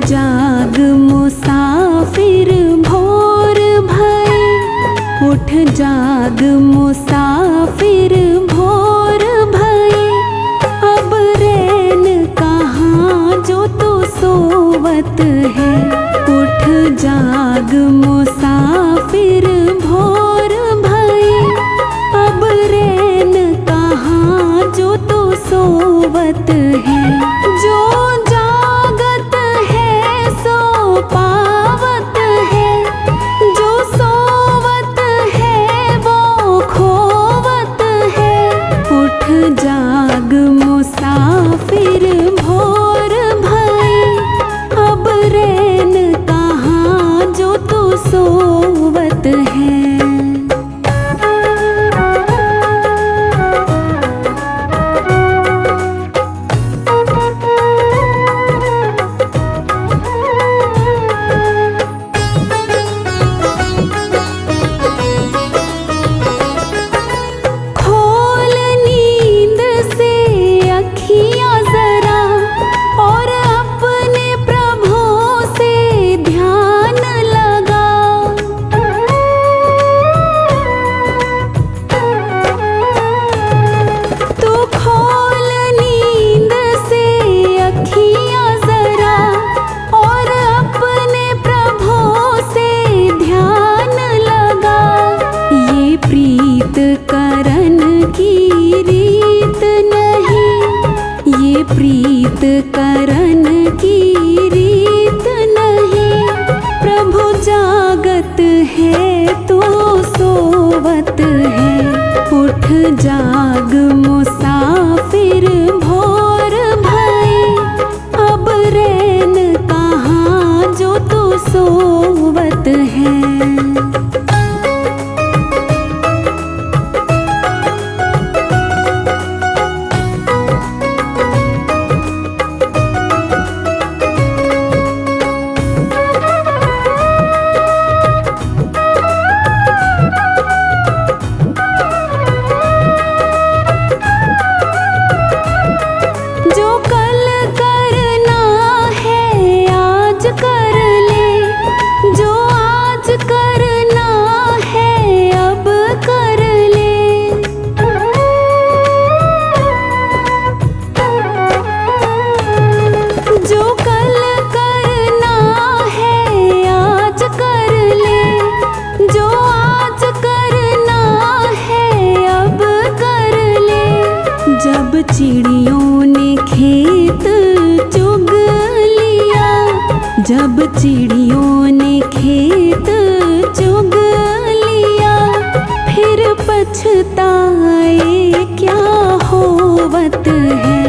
जाग मुसाफिर भोर भये, उठ जाग मुसाफिर भोर भये। अब रैन कहाँ जो तू सोवत है, उठ जाग मुसाफिर भोर भये। अब रैन कहाँ जो तू सोवत है, जो पावत है, जो सोवत है वो खोवत है। उठ जाग मुसाफिर भोर भये, अब रैन कहाँ जो तू सोवत है। प्रीत करन की रीत नहीं, प्रभु जागत है तो सोवत है। उठ जाग मुसाफिर भोर भये, अब रैन कहाँ जो तू सोवत है। चिड़ियों ने खेत चुग लिया, जब चिड़ियों ने खेत चुग लिया, फिर पछताए क्या होवत है।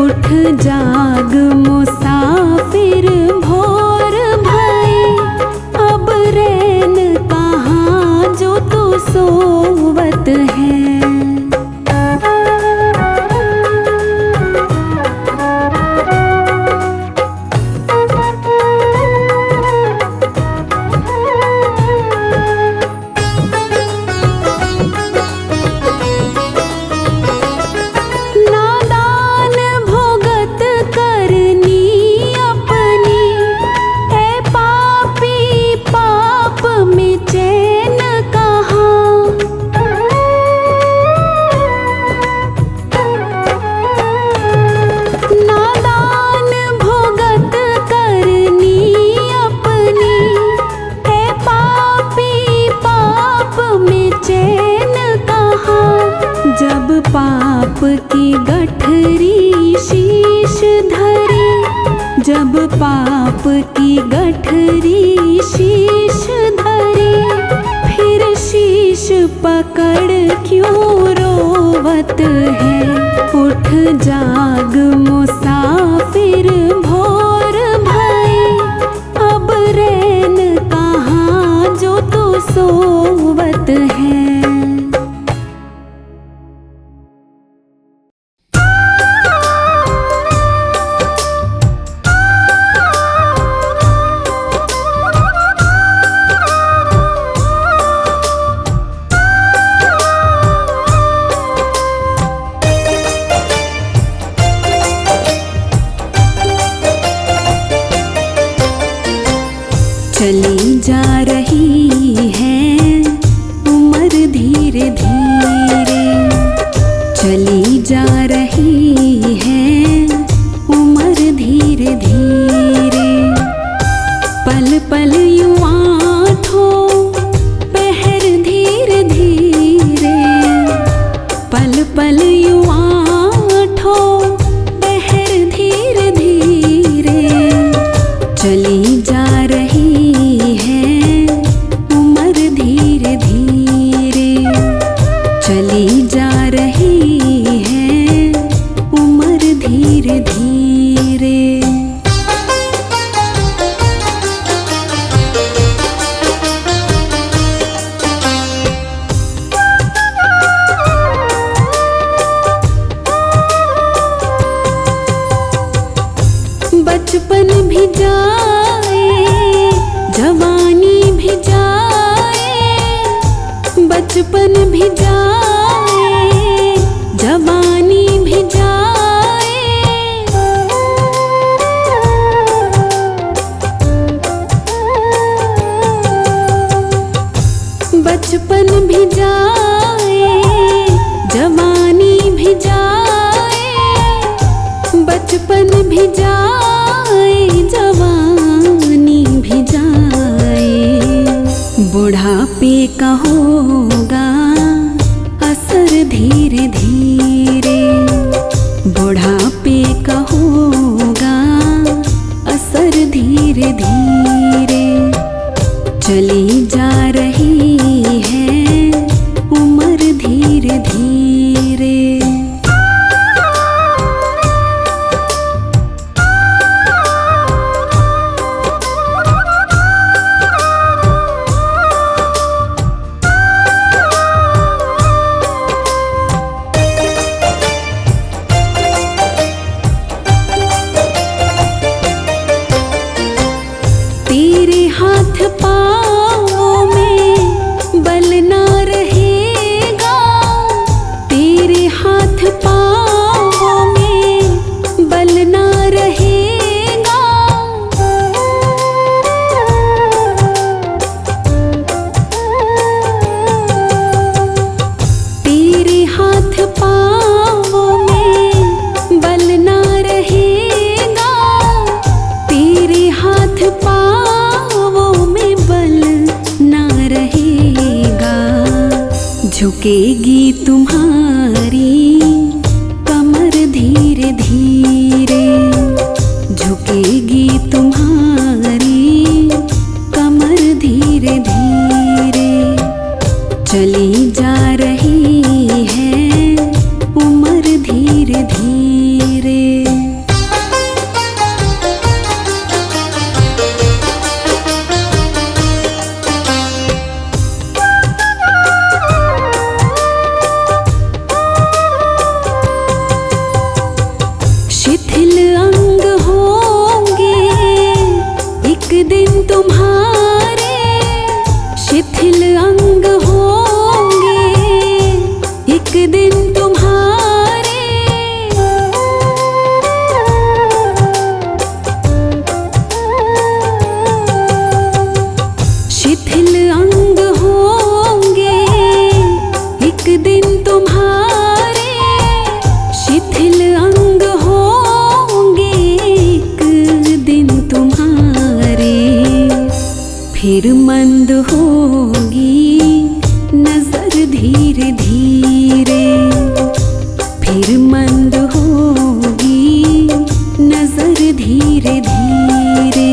उठ जाग मुसाफिर भोर भये, अब रैन कहाँ जो तू सोवत है। जब पाप की गठरी शीश धरी, जब पाप की गठरी शीश धरी, फिर शीश पकड़ क्यों रोवत है। उठ जाग मुसाफिर भोर भये, अब रैन कहाँ जो तू सोवत है। धीरे धीरे चली जा रही है उम्र धीरे धीरे। पल पल यूं आठों पहर धीरे धीरे, पल पल यूं आठों पहर धीरे धीरे चली जा रही है उम्र धीरे धीरे, चली जा रही है उम्र धीरे धीरे। बचपन भी जाए जवानी भी जाए, बचपन भी जाए जवानी भी जाए। बचपन भी जाए जवानी भी जाए, बचपन भी जाए जवानी भी जाए। बुढ़ापे का होगा असर धीरे धीरे, बुढ़ापे का होगा असर धीरे धीरे चली जा रही है उम्र धीरे धीरे। तेरे हाथ पाँव में बल ना रहेगा, तेरे हाथ पाँव में बल ना रहेगा। तेरे हाथ पाँव में बल ना रहेगा, तेरे हाथ पाँव में बल ना रहेगा। झुकेगी तुम्हारी कमर धीरे धीरे, झुकेगी तुम्हारी कमर धीरे धीरे चली जा रही है उम्र धीरे धीरे। शिथिल अंग होंगे एक दिन तुम्हारे, शिथिल अंग होंगे एक दिन तुम्हारे। शिथिल अंग होंगे एक दिन तुम्हारे, शिथिल अंग होंगे एक दिन तुम्हारे। फिर मंद होगी नजर धीरे धीरे, फिर मंद होगी नजर धीरे धीरे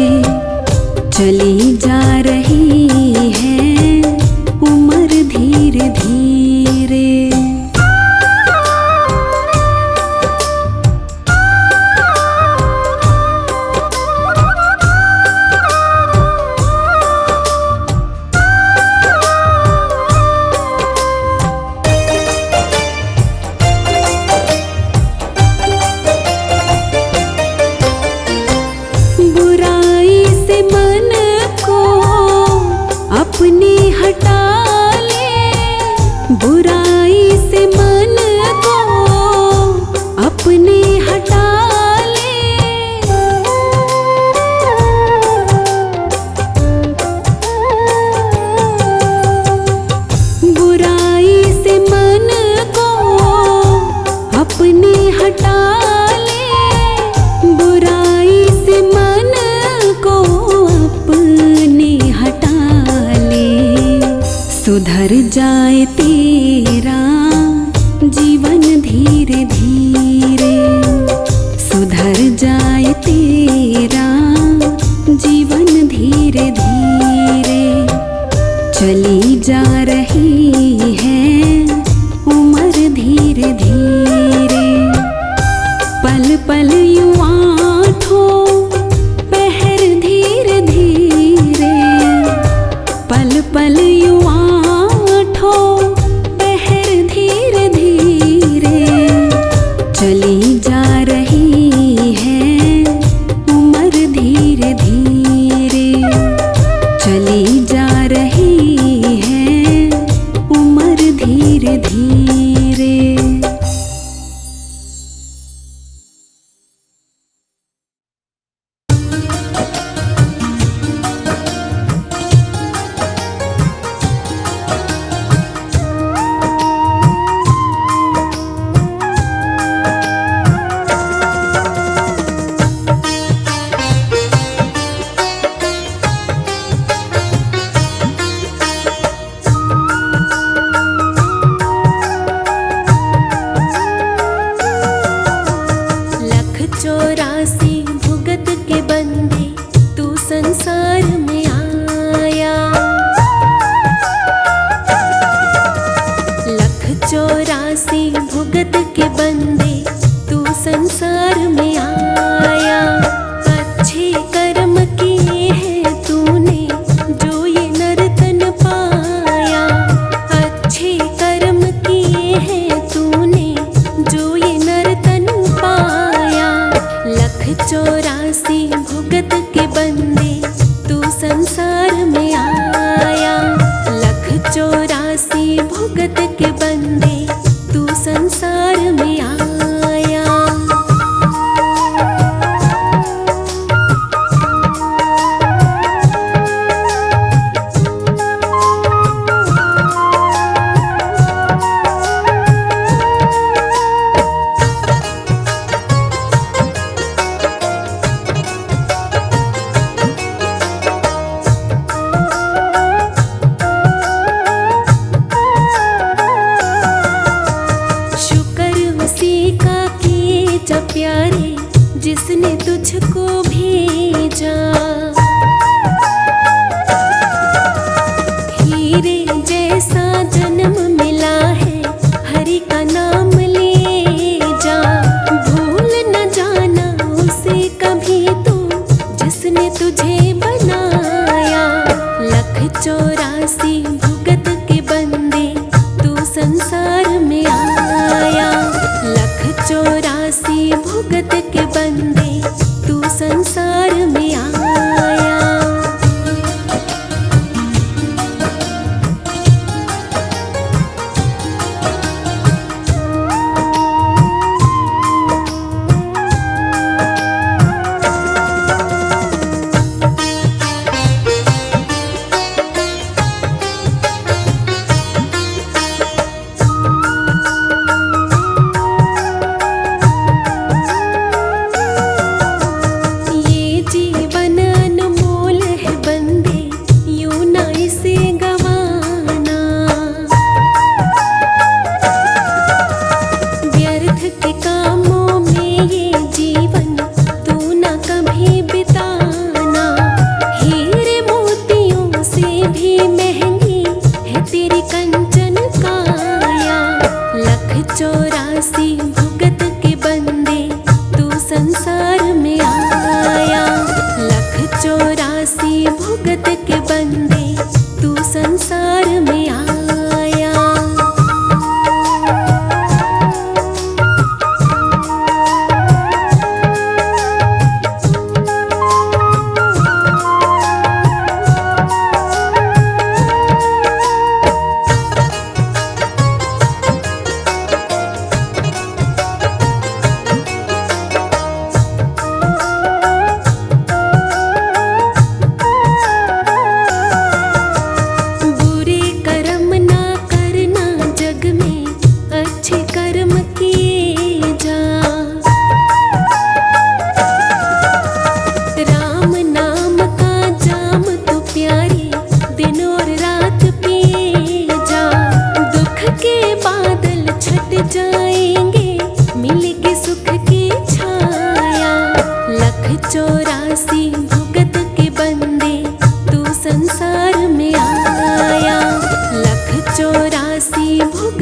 चली जा रही है उम्र धीरे धीरे। बुराई से मन हटा ले, बुराई से मन को अपने हटा ले। सुधर जाए तेरा जीवन धीरे धीरे, सुधर जाए तेरा जीवन धीरे धीरे। चली जा रही है उम्र धीरे धीरे, पल पल यूं आँखों पहर धीरे धीरे, पल पल यूं आँखों पहर धीरे धीरे। चली जा रही है उम्र धीरे धीरे, चली जा रही है उम्र धीरे धीरे।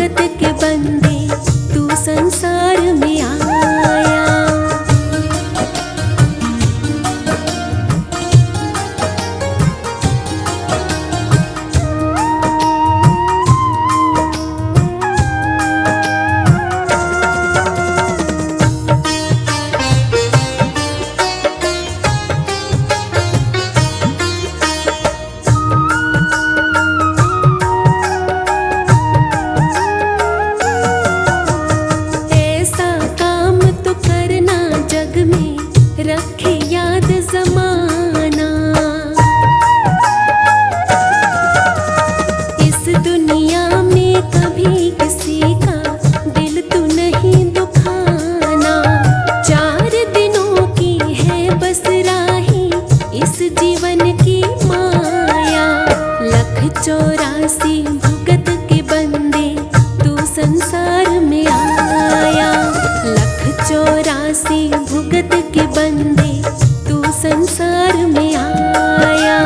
भुगत के बंदे तू संसार में आया। रखे याद ज़माना, इस दुनिया में कभी किसी का दिल तू नहीं दुखाना। 4 दिनों की है बस राही इस जीवन की माया। 1,84 भुगत के बंदे तू संसार में आया। 1,84 भुगत के बंदे तू संसार में आया।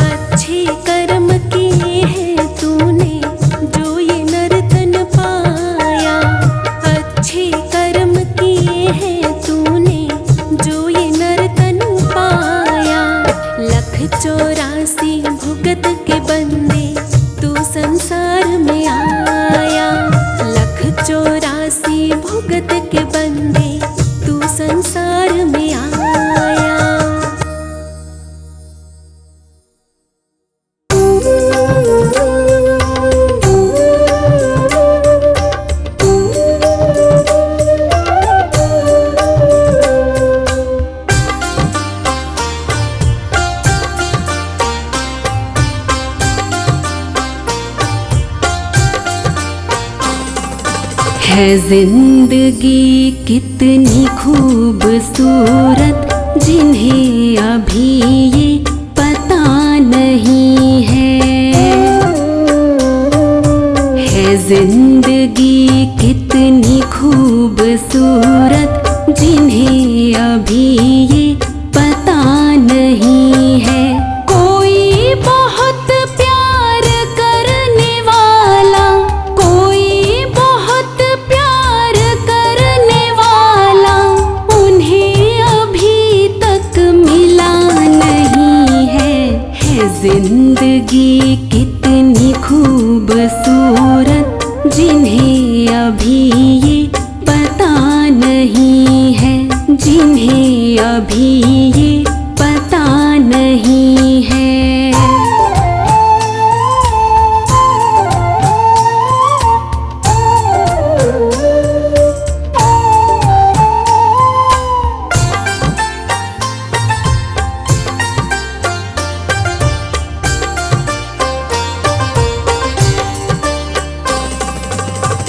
अच्छे कर्म किए हैं तूने जो ये नर्तन पाया। अच्छे कर्म किए हैं तूने जो ये नर्तन पाया। 1,84 भुगत के बंदे तू संसार में आया। 1,84 भुगत के बंदे तू संसार में आया। है जिंदगी कितनी खूबसूरत जिन्हें अभी ये पता नहीं है। जिंदगी कितनी खूबसूरत जिन्हें अभी ये पता नहीं है। कोई बहुत प्यार करने वाला, कोई बहुत प्यार करने वाला उन्हें अभी तक मिला नहीं है। जिंदगी कितनी खूबसूरत जिन्हें अभी ये पता नहीं है, जिन्हें अभी ये पता नहीं है।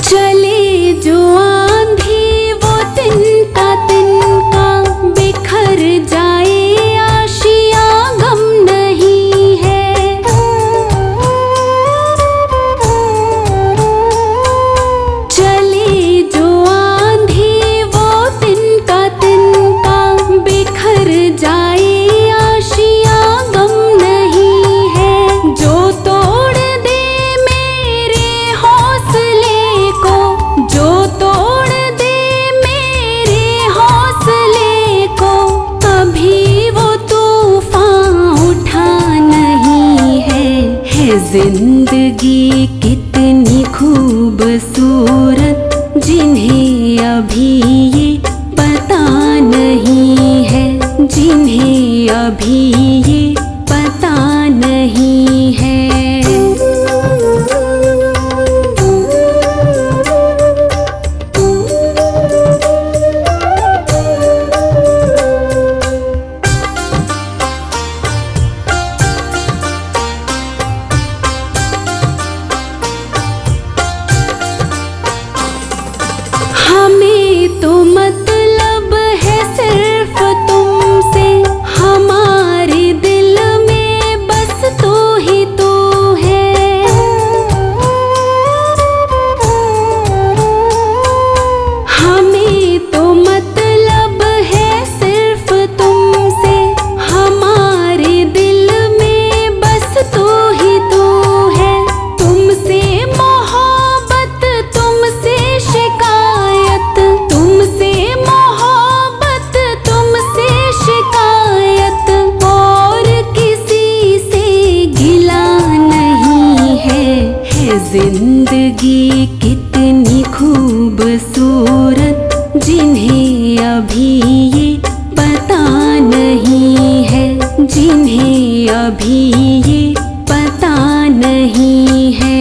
चले जो आंधी वो तिनका तिनका बिखर जाए आशिया गम नहीं है। चले जो आंधी वो तिनका तिनका बिखर जाए आशिया गम नहीं है। जो तोड़ दे मेरे हौसले को, जो तोड़ दे मेरे हौसले को, कभी वो तूफान उठा नहीं है। जिंदगी कितनी खूबसूरत जिन्हें अभी ये पता नहीं है, जिन्हें अभी ये पता नहीं है। हमें तो मतलब है सिर्फ तुमसे, हमारे दिल जिंदगी कितनी खूबसूरत, जिन्हें अभी ये पता नहीं है, जिन्हें अभी ये पता नहीं है।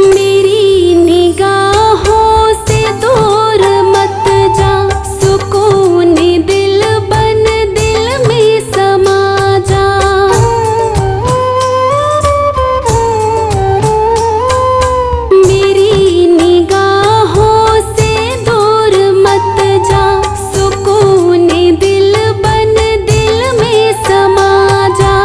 मेरी निगाहों से दूर मत जा, सुकून दिल बन दिल में समा जा। मेरी निगाहों से दूर मत जा, सुकून दिल बन दिल में समा जा।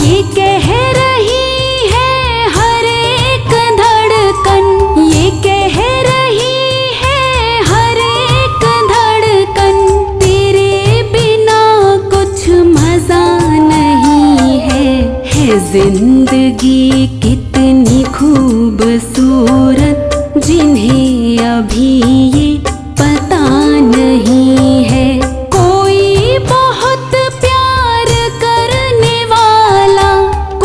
ये कह रही है हर एक धड़कन, ये कह रही है हर एक धड़कन, तेरे बिना कुछ मजा नहीं है जिंदगी कितनी खूबसूरत, जिन्हें अभी ये पता नहीं है। कोई बहुत प्यार करने वाला,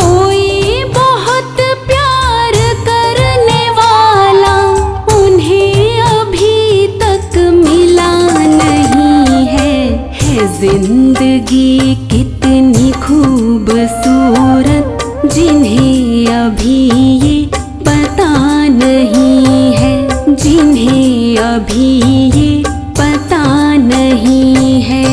कोई बहुत प्यार करने वाला, उन्हें अभी तक मिला नहीं है जिंदगी कितनी खूबसूरत, जिन्हें अभी ये पता नहीं है, जिन्हें अभी ये पता नहीं है।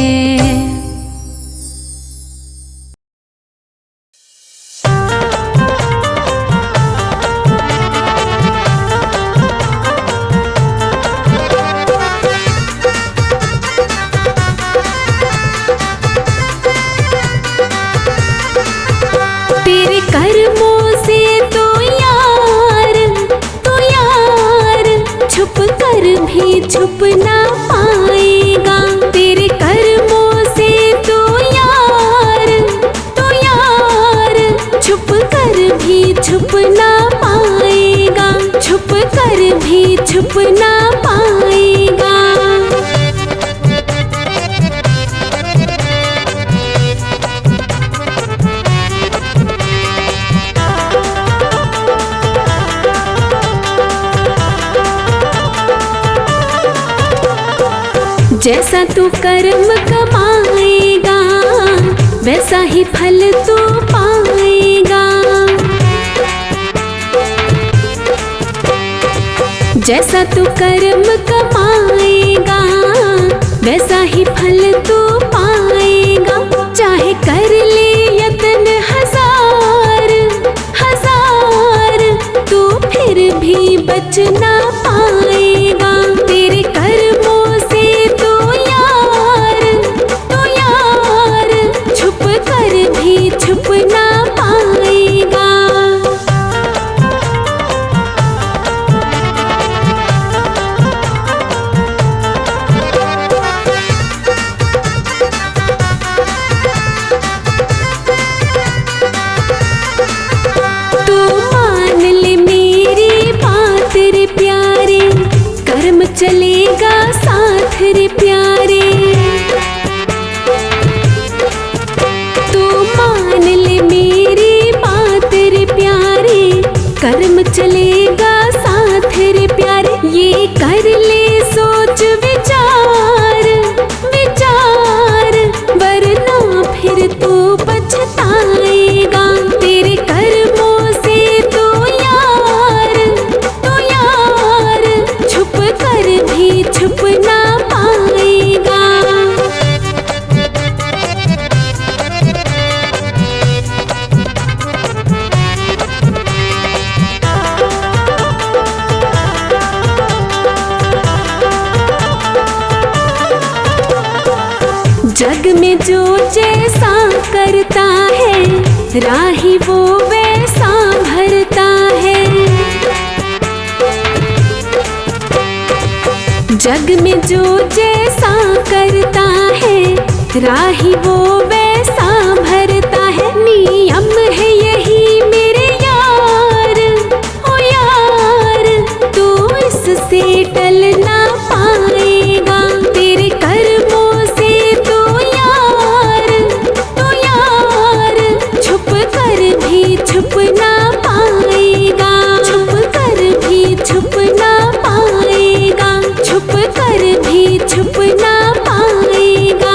तेरे कर्मों से तो यार छुप कर भी छुप ना पाएगा। तेरे कर्मों से तो यार छुप कर भी छुप ना पाएगा, छुप कर भी छुप ना पाएगा। जैसा तू कर्म कमाएगा, वैसा ही फल तू पाएगा। जैसा तू कर्म कमाएगा, वैसा ही फल तू पाएगा। चाहे कर ले यत्न हजार हजार, तू फिर भी बच ना पाएगा। तेरे कर्मों से तो यार छुप कर भी छुप ना पाएगा। तू मान ले मेरी बात रे प्यारे, कर्म चलेगा साथ रे प्यारे। तू मान ले मेरी बात रे प्यारे, कर्म चलेगा साथ रे प्यारे। ये कर ले सोच विचार विचार, वरना फिर तू पछताएगा। तेरे कर्मों से तो यार छुप कर भी छुप ना पाएगा। जग में जो जैसा करता है, राही वो वैसा भरता है। जग में जो जैसा करता है, राही वो वैसा भरता है नियम है यही मेरे यार, ओ यार तू इससे टल ना पाएगा, तेरे कर्मों से तो यार छुप कर भी छुप ना पाएगा, छुप कर भी छुप ना पाएगा, छुप कर भी छुप ना पाएगा।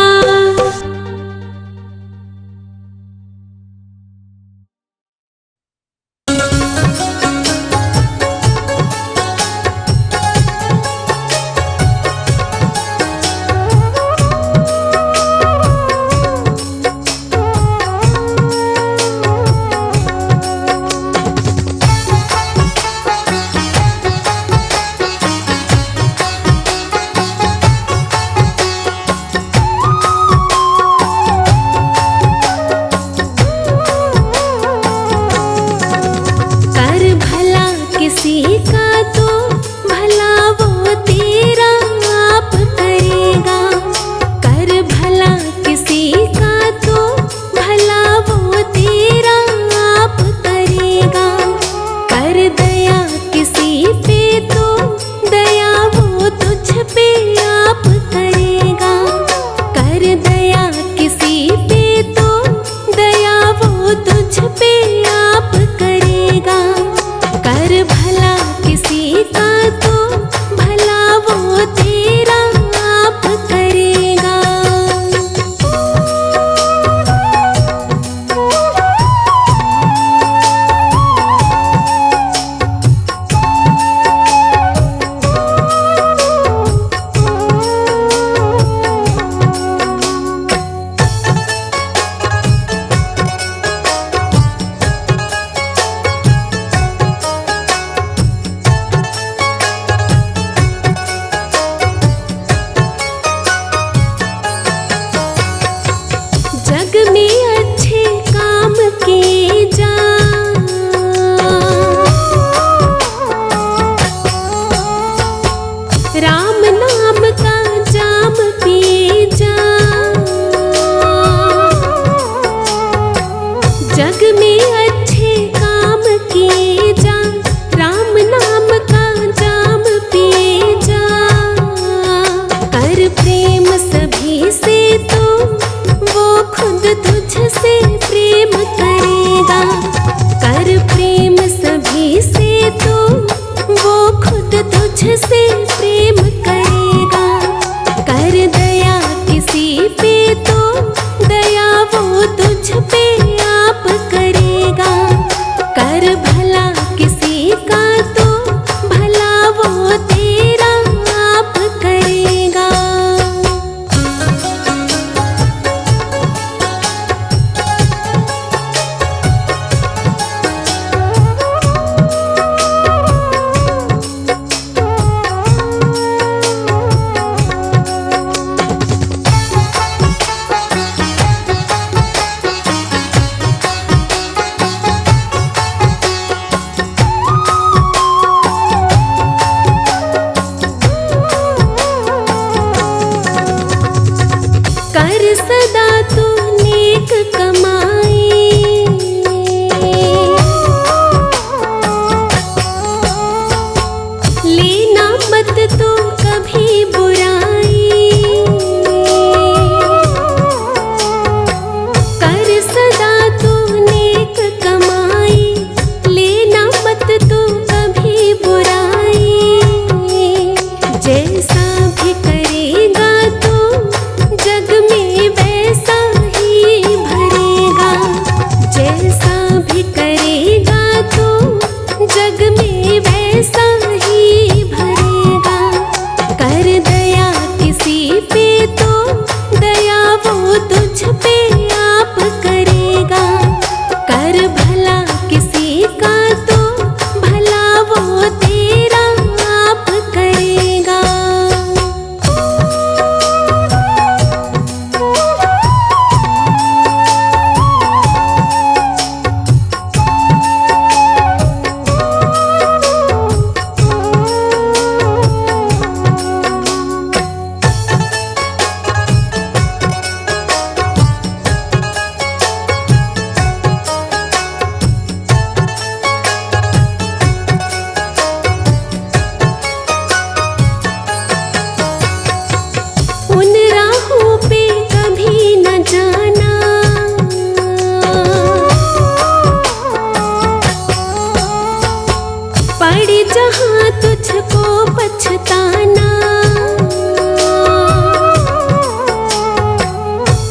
जहाँ तुझको पछताना,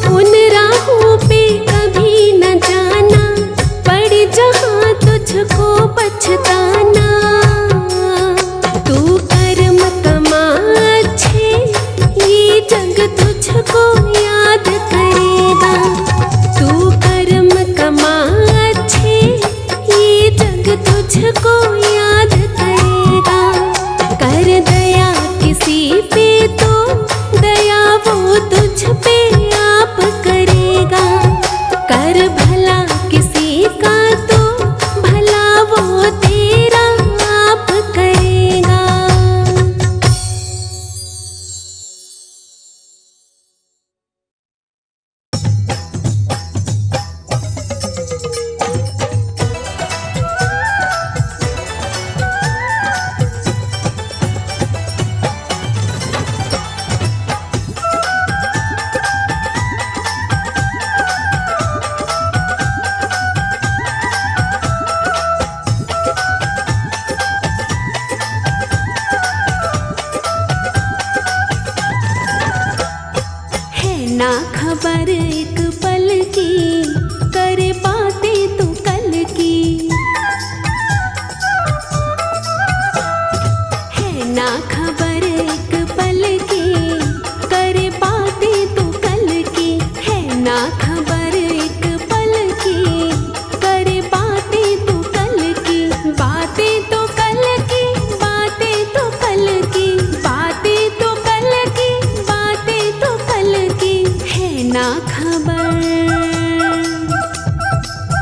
उन राहों पे कभी न जाना, पड़ जहाँ तुझको पछताना। तू कर्म कमा अच्छे, ये जग तुझको याद करेगा। तू कर्म कमा अच्छे, ये जग तुझको याद करेगा। कर दया किसी पे तो दया वो तुझ पे आप करेगा। कर भला किसी का तो भला वो तेरा आप करेगा। ना खबर एक पल की, करे बातें तू कल की। है ना खबर एक पल की, करे बातें तू कल की। है ना खबर एक पल की, करे बातें तू कल की। बातें तो कल की, बातें तो कल की, बातें तो कल की, बातें तो कल की। है ना खबर,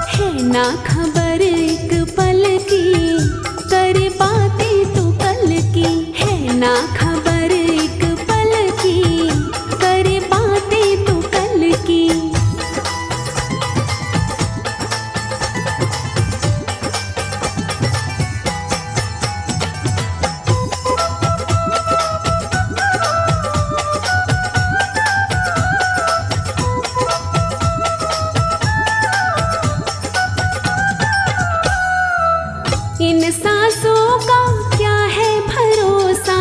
है ना खबर एक पल की, करे बातें तो कल की। है ना खबर एक पल की, करे बातें तो कल की। इन सांसों का क्या है भरोसा,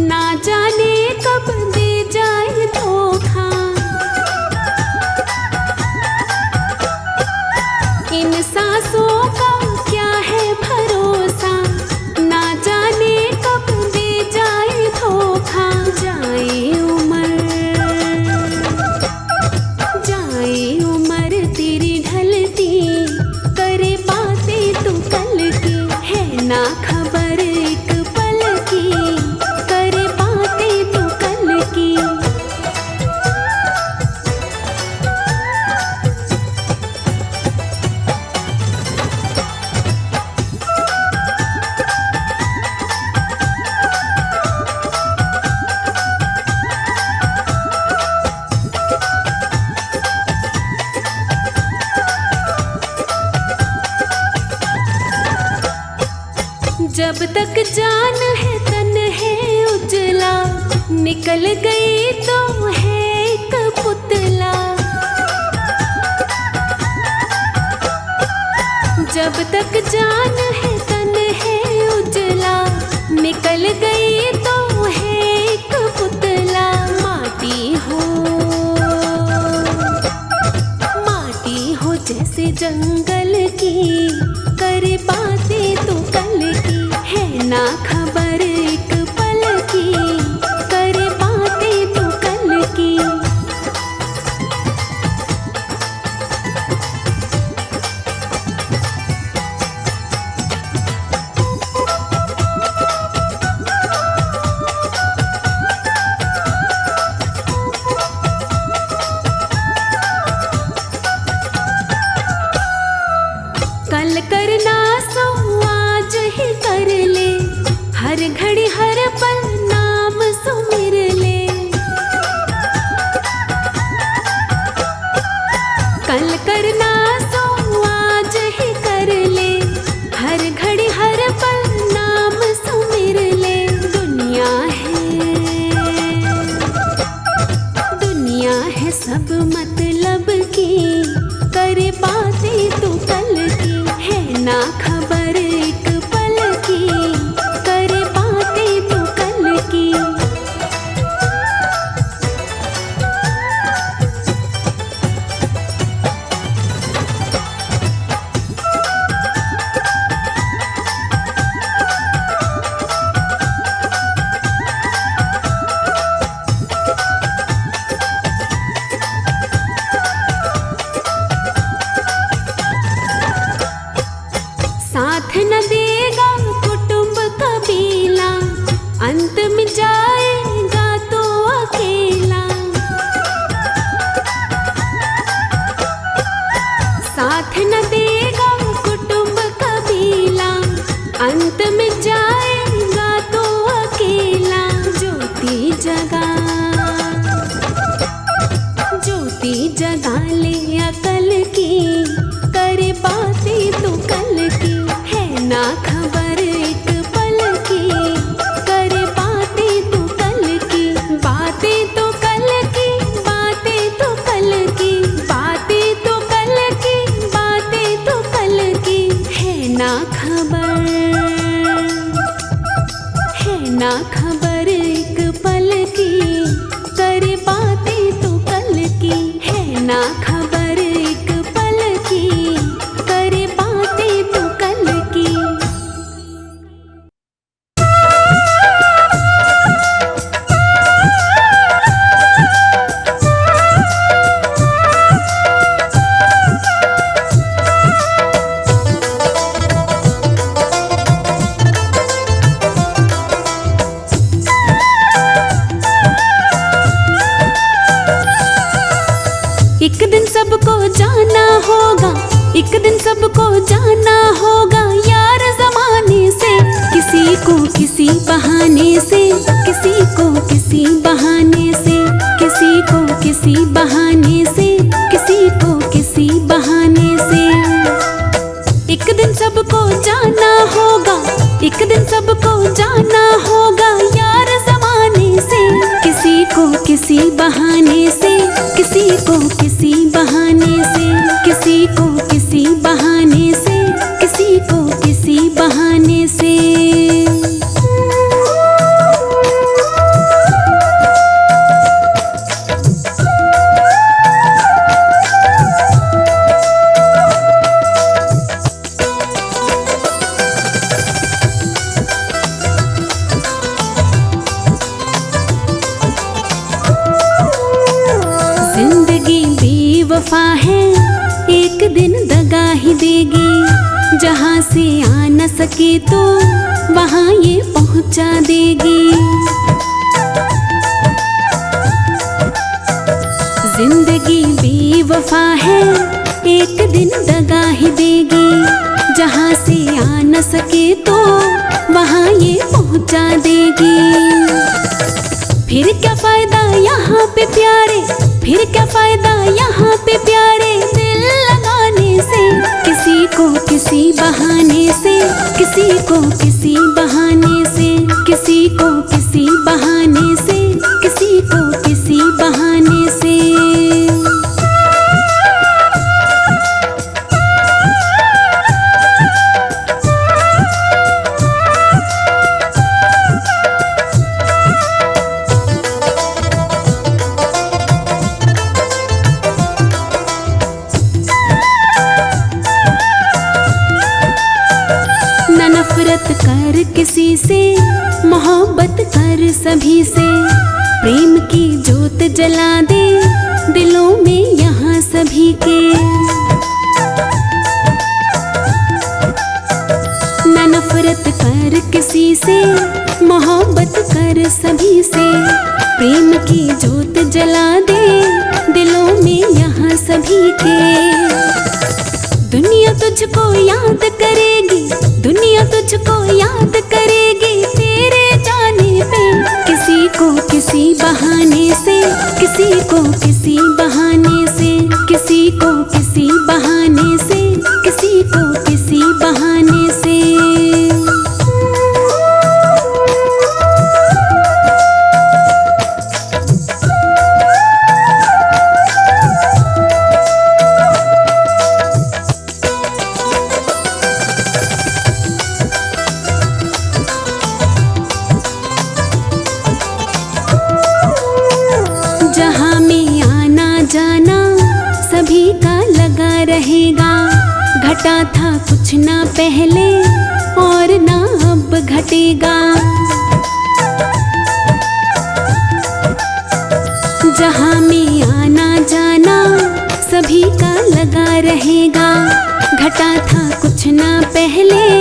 ना जाने कब दे जाए धोखा। इन सांसों का क्या है भरोसा, ना जाने कब दे जाए धोखा। जाए उम्र तेरी ढलती, करे बातें तू कल की। है ना खबर एक पल की, करे बातें तू कल की। जब तक जान है तन है उजला, निकल गई तो है एक पुतला। जब तक जान है तन है उजला, निकल गई तो है एक पुतला। माटी हो जैसे जंगल की, करे बातें तो कल की। है ना खबर एक पल की, करे बातें तो कल की। कल करना सो आज ही कर ले, हर घड़ी हर पल नाम सुमिर ले। कल करना सो आज ही कर ले, हर घड़ी हर पल नाम सुमिर ले। दुनिया है सब मतलब की, करे बातें तो कल की। है ना खबर एक पल की, साथ न देगा कुटुंब कबीला, अंत में जाएगा तो अकेला। साथ न देगा कुटुंब कबीला, अंत में जाएगा तो अकेला। ज्योति जगा ले अकल की, करे बातें तो कल की, है ना खबर एक पल की, करे बातें तो कल की, बातें तो कल की, बातें तो कल की, बातें तो कल की, बातें तो कल की, है ना खबर, है ना खबर एक पल की, करे बातें तो कल की, है ना खबर एक पल की, करे बातें तो कल की। एक दिन सबको जाना होगा, एक दिन सबको जाना होगा यार ज़माने से। किसी को किसी बहाने से, किसी को किसी बहाने से, किसी को किसी बहाने से, किसी को किसी बहाने से। एक दिन सबको जाना होगा, एक दिन सबको जाना होगा यार ज़माने से। किसी को किसी बहाने से, किसी को किसी बहाने से, किसी को किसी बहाने से, किसी को किसी बहाने से। जिंदगी बेवफा है, एक दिन दगा ही देगी। जहाँ से आ न सके तो वहाँ ये पहुँचा देगी। जिंदगी बेवफा है, एक दिन दगा ही देगी। जहाँ से आ न सके तो वहाँ ये पहुँचा देगी। फिर क्या फायदा यहाँ पे प्यारे, फिर क्या फायदा यहाँ पे प्यारे दिल लगाने से। किसी को किसी बहाने से, किसी को किसी बहाने से, किसी को किसी बहाने से, किसी को किसी बहाने से। नफरत कर किसी से, मोहब्बत कर सभी से। प्रेम की जोत जला दे दिलों में यहाँ सभी के। न नफरत कर किसी से, मोहब्बत कर सभी से। प्रेम की जोत जला दे दिलों में यहाँ सभी के। दुनिया तुझको याद करेगी, दुनिया तुझको याद करेगी तेरे जाने पे। किसी को किसी बहाने से, किसी को किसी बहाने से, किसी को किसी बहाने से, किसी को किसी बहाने से। रहेगा। घटा था कुछ ना पहले और ना अब घटेगा। जहाँ में आना जाना सभी का लगा रहेगा। घटा था कुछ ना पहले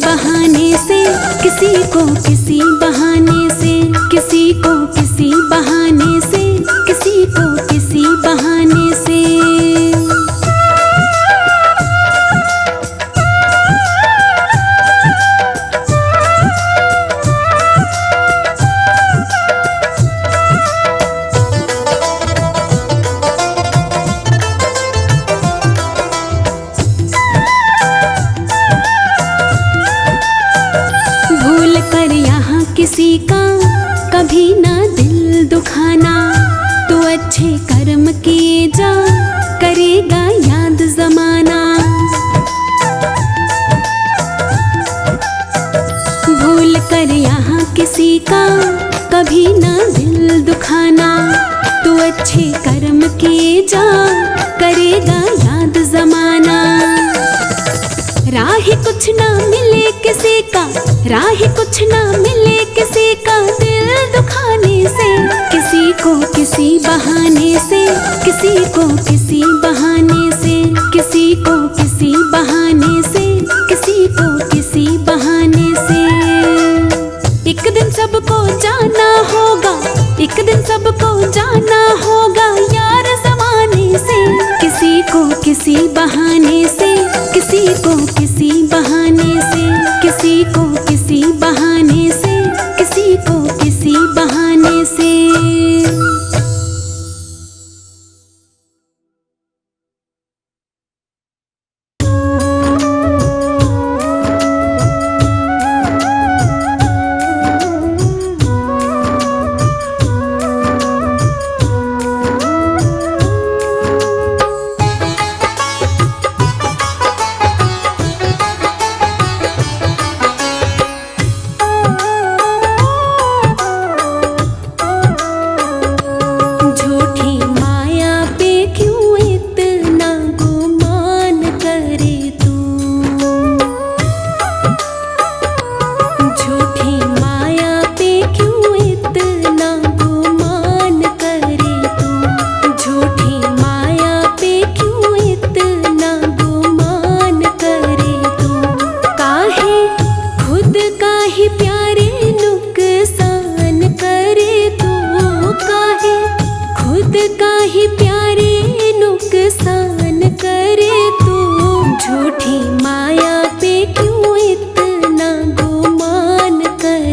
बहाने से, किसी को किसी बहाने से, किसी को किसी बहाने से, किसी को किसी बहाने से। भूल कर यहाँ किसी का कभी ना दिल दुखाना, तो अच्छे कर्म किए जा, करेगा याद जमाना। भूल कर यहाँ किसी का कभी ना दिल दुखाना, तो अच्छे कर्म किए जा, करेगा याद जमाना। राह कुछ ना मिले किसी का, राह कुछ ना मिले किसी का, दिल दुखाने से, किसी को किसी बहाने से, किसी को किसी बहाने से, किसी को किसी बहाने से, किसी को किसी बहाने से। एक दिन सबको जाना होगा, एक दिन सबको जाना होगा यार ज़माने से, किसी को किसी बहाने से, किसी को किसी बहाने से, किसी को किसी बहाने से, किसी को किसी बहाने से। झूठी माया पे क्यों इतना गुमान कर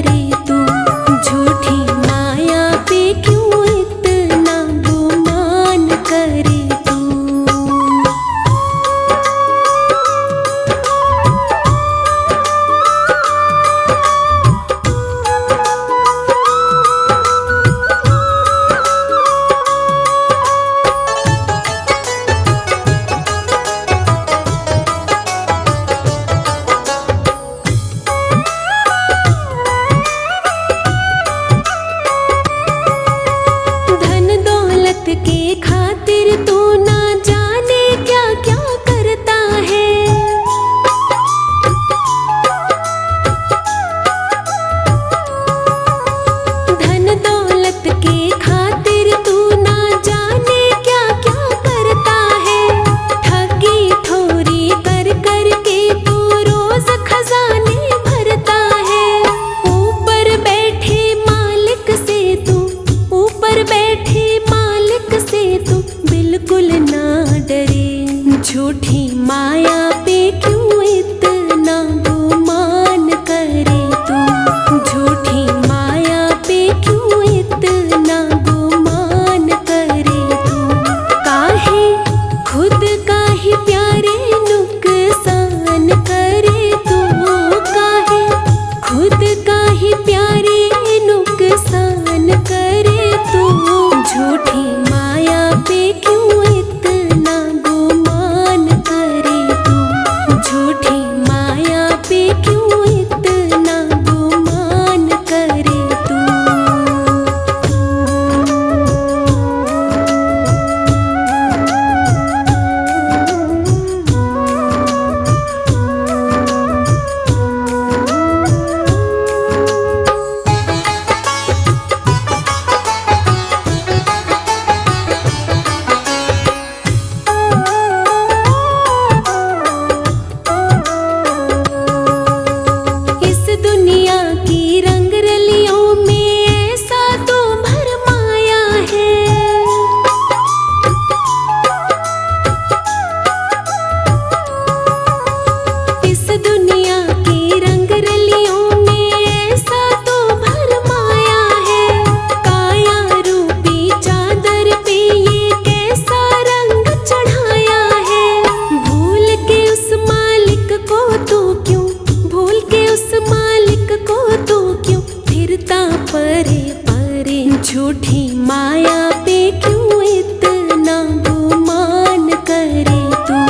परे परे। झूठी माया पे क्यों इतना गुमान करे तू,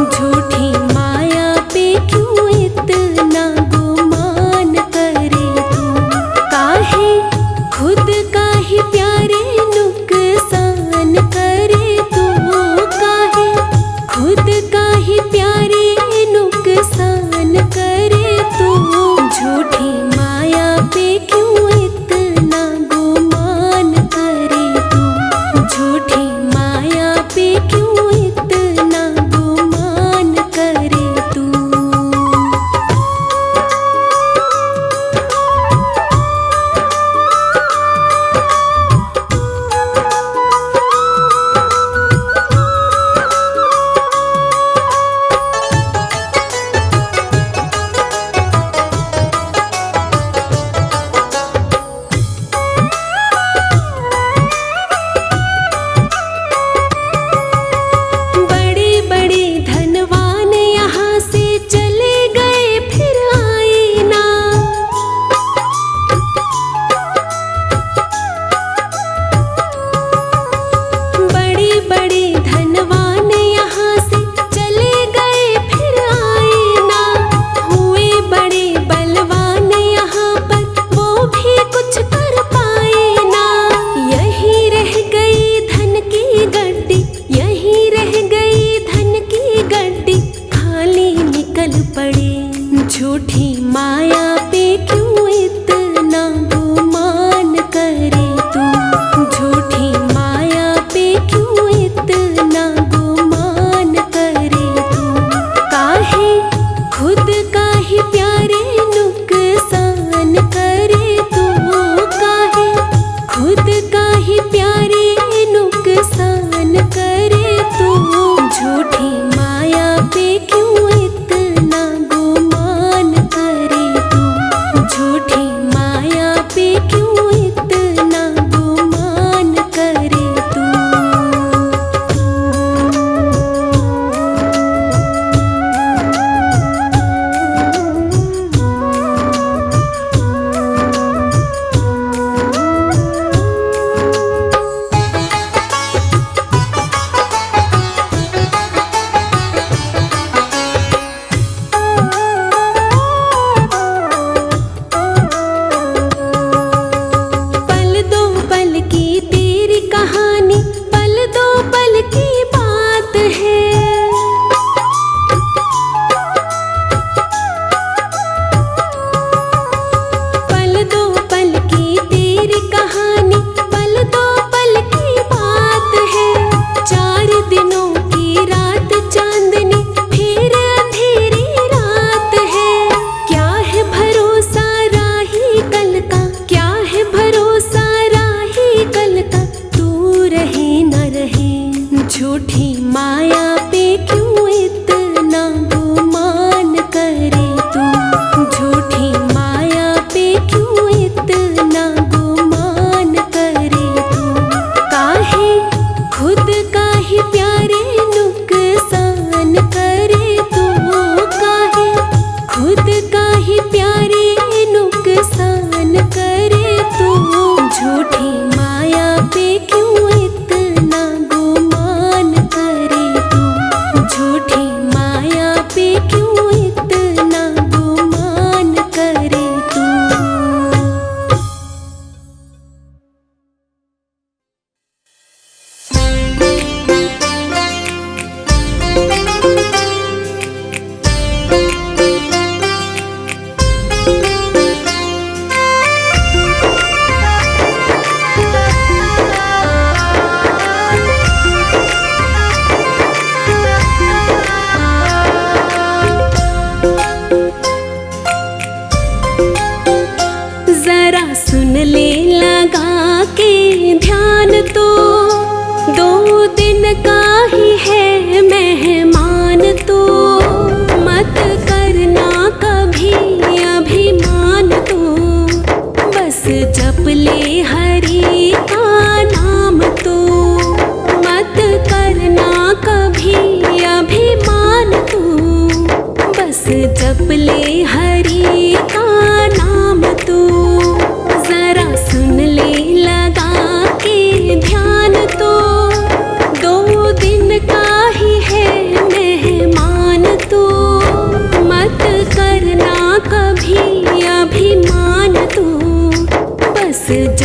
झूठी माया पे क्यों इतना गुमान करे तू। काहे खुद का ही प्यारे नुकसान करे तू, काहे खुद का ही प्यारे नुकसान करे तू। झूठी माया पे क्यों इतना गुमान करे तू।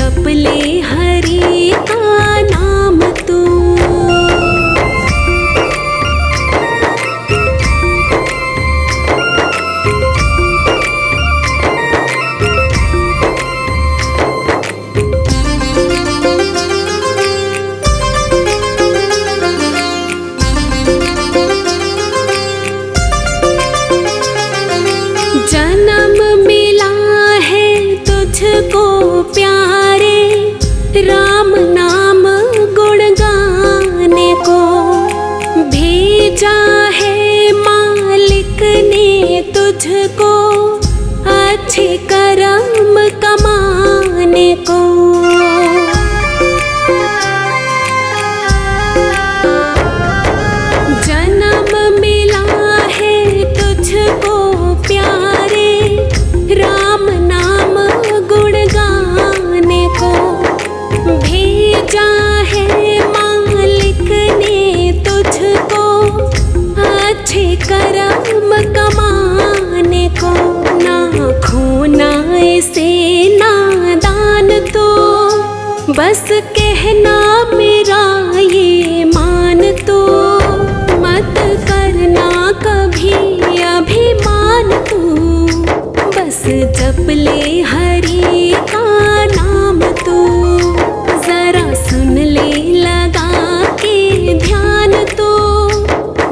जप ले हरि का नाम तू। जन्म मिला है तुझको प्यारे, राम नाम गुण गाने को। भेजा है मालिक ने तुझको, अच्छे कर्म कमाने को। जन्म मिला है तुझको प्यारे, राम नाम गुण गाने को। भेजा है मालिक ने तुझको, अच्छे कर्म कमाने को। ना खोना ऐसे नादान तो, बस कहना मेरा ये मान तो। मत करना कभी अभिमान तू, बस जप ले हरि का नाम तू। जरा सुन ले लगा के ध्यान तो,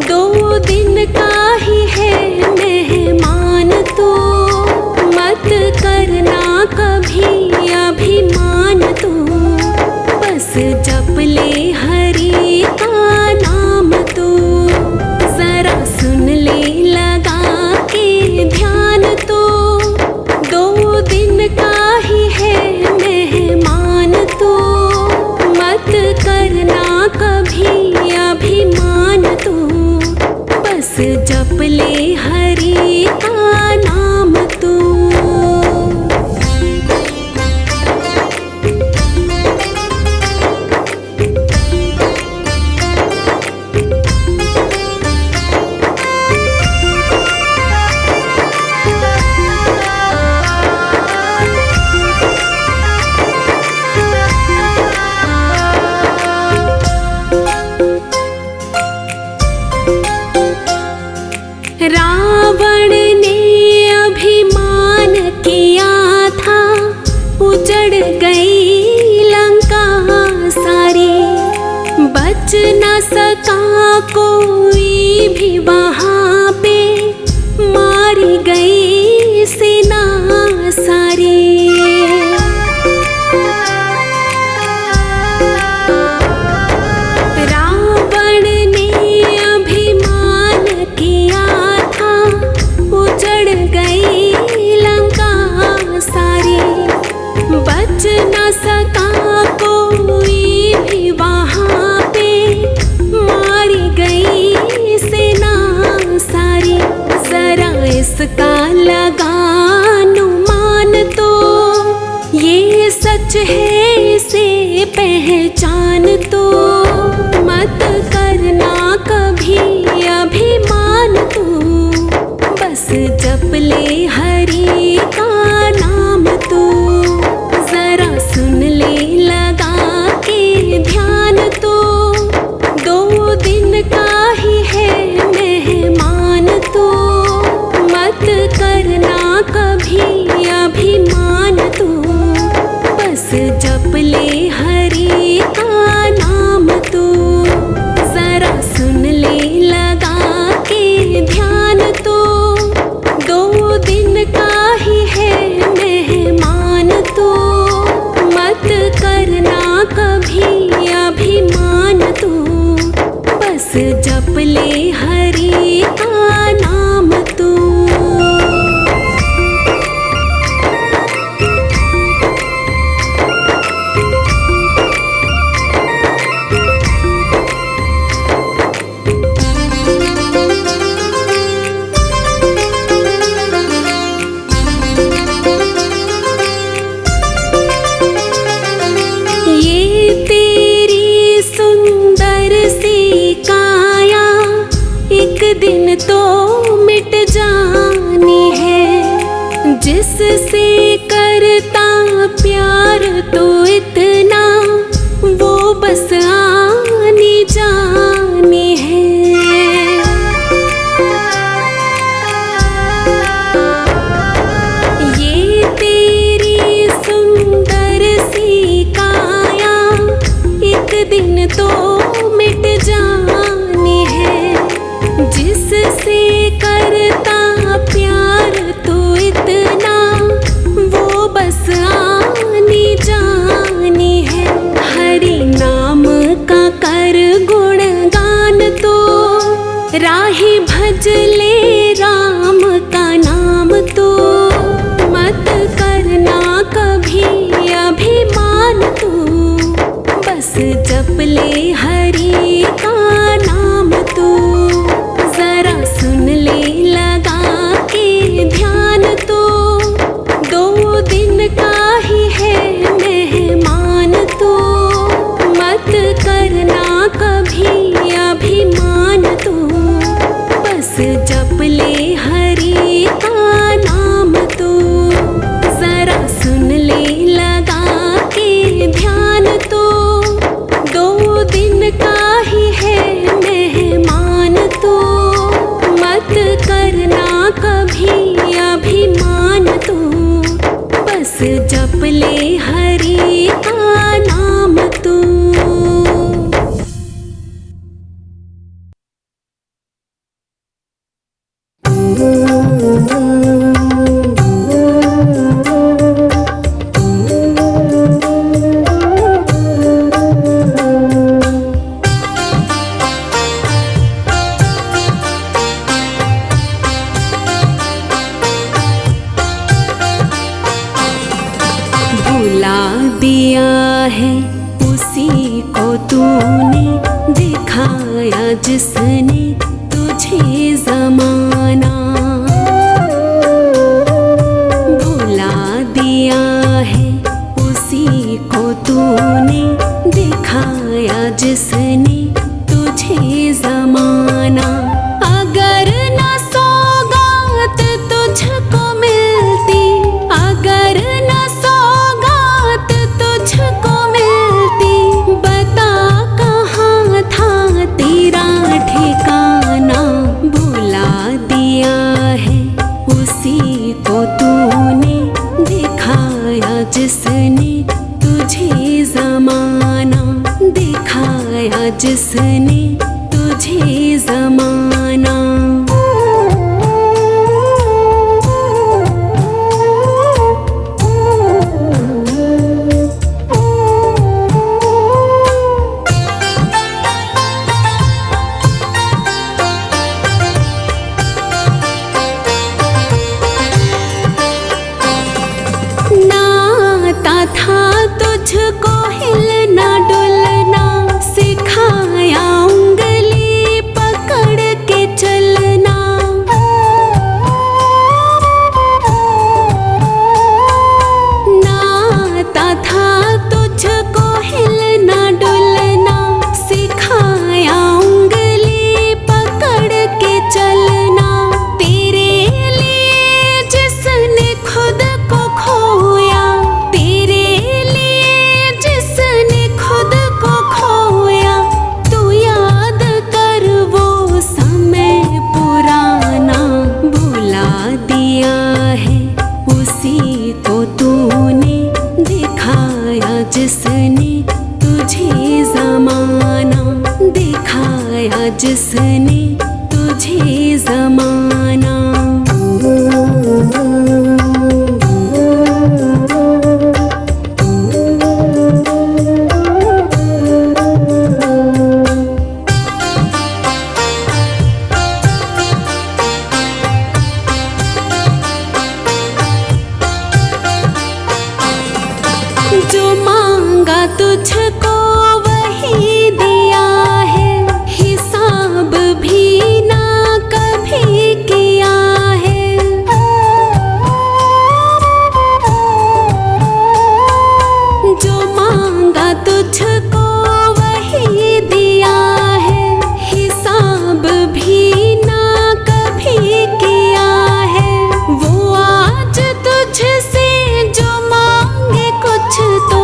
2 दिन का ही है मेहमान तो। मत करना कभी अभिमान तू, बस जप ले हरि का नाम तू। जरा सुन ले लगा के ध्यान तो, 2 दिन का ही है मेहमान तो। मत करना कभी अभिमान तू, बस जप ले हरि का नाम तू। रावण ने अभिमान किया था, उजड़ गई लंका सारी। बच न सका कोई भी वहाँ पे, मारी गई सेना सारी। रावण ने अभिमान किया था, उजड़ गई लंका सारी। बच न सका कोई भी वहाँ पे, मारी गई सेना सारी। जरा इसका लगा अनुमान तो, ये सच है इसे पहचान तो। मत करना कभी अभिमान तू, बस जप ले हरि का नाम तू। जरा सुन ले लगा के ध्यान तो, 2 दिन का ही है मेहमान तो। मत करना कभी अभिमान तू, बस जप ले हरि का नाम तू। जरा सुन ले लगा के ध्यान तो, 2 दिन का ही है मेहमान तो। मत करना कभी अभिमान तू, बस जप ले हरि का नाम तू। दिन तो मिट जानी है, जिससे करता प्यार तो जप ले हरि का नाम तू, जरा सुन ले लगा के ध्यान तू। 2 दिन का ही है मेहमान तू, मत करना कभी अभिमान तू। बस जप ले हरि का नाम तू, जरा सुन ले लगा के ध्यान तू। 2 दिन का ही है मेहमान तू, मत करना कभी अभिमान तू। बस जप ले हरि का नाम तू। भुला दिया है उसी को तूने, दिखाया जिसने तुझे ज़माना। भुला दिया है उसी को तूने, दिखाया जिसने तुझे ज़माना। अगर न सौगात तुझको मिलती, अगर न सौगात तुझको मिलती, बता कहाँ था तेरा ठिकाना। भुला दिया है उसी को तूने, दिखाया जिसने तुझे ज़माना। दिखाया जिसने तुझे ज़माना। नाता था तुझको हिलना डुलना, सिखाया उंगली पकड़ के चलना। नाता था तुझको हिलना डुलना, सिखाया उंगली पकड़ के चलना। तेरे लिए जिसने खुद को खोया, तेरे लिए जिसने खुद को खोया, तू याद कर वो समय पुराना। भुला दिया है उसी को तूने, दिखाया जिसने तुझे ज़माना। दिखाया जिसने तुझे ज़माना। जो मांगा तुझको वही दिया है, हिसाब भी ना कभी किया है। जो मांगा तुझको वही दिया है, हिसाब भी ना कभी किया है। वो आज तुझसे जो मांगे कुछ तो,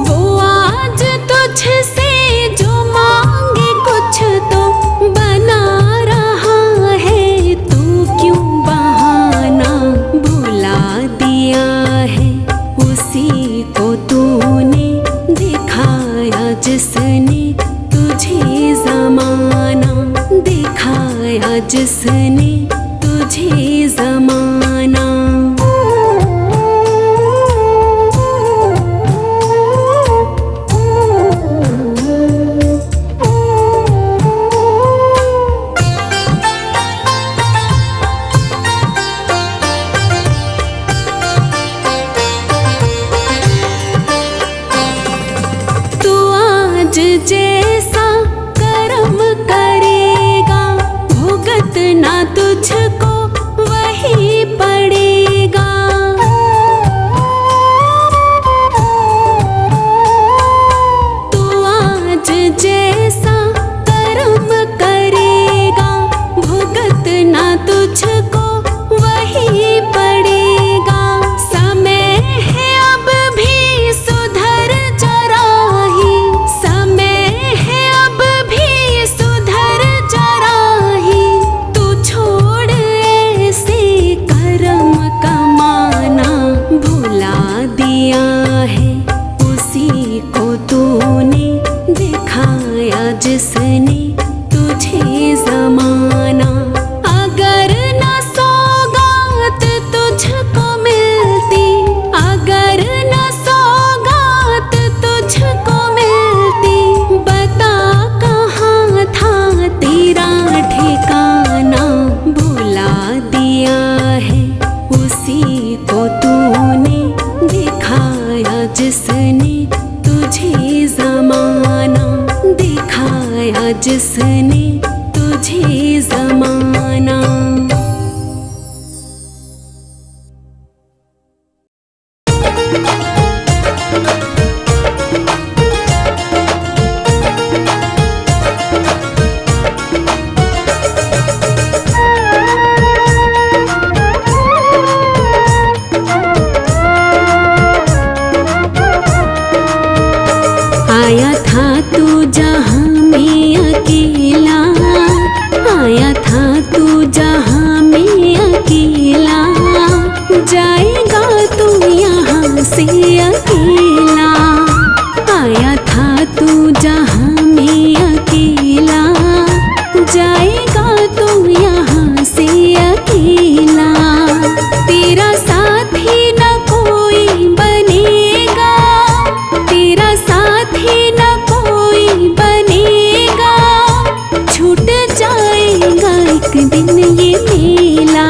वो आज तुझसे जो मांगे कुछ तो, बना रहा है तू क्यों बहाना। भुला दिया है उसी को तूने, दिखाया जिसने तुझे ज़माना। दिखाया जिसने तुझे ज़माना। जैसा कर्म करेगा भुगतना तुझको वही पड़ेगा। तू आज जैसा कर्म करेगा भुगतना तुझको वही पड़ेगा। समय है अब भी सुधर जरा ही, समय है अब भी सुधर जरा ही। तू छोड़ ऐसे कर्म कमाना, भुला दिया है उसी को तूने दिखाया जिसने तुझे ज़माना। अगर न सौगात तुझको मिलती, अगर न सौगात तुझको मिलती, बता कहाँ था तेरा ठिकाना। भुला दिया है उसी को तूने दिखाया जिसने तुझे ज़माना, दिखाया जिसने तुझे ज़माना। आया था तू जहाँ में अकेला, आया था तू जहाँ में अकेला, जाएगा तू यहाँ से अकेला। आया था तू जहाँ में अकेला, जाएगा तू यहाँ से अकेला। तेरा साथी न कोई बनेगा, तेरा साथी न कोई बनेगा, छूट जाएगा एक दिन ये मेला।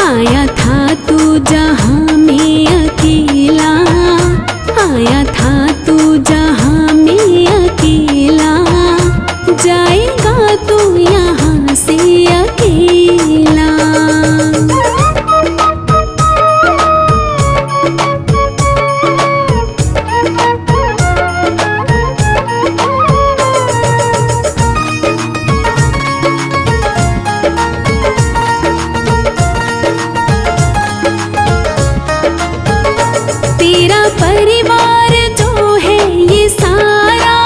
आया था तू जहाँ में अकेला, आया था तू जहाँ में अकेला, जाएगा तू यहाँ से अकेला। तेरा परिवार जो है ये सारा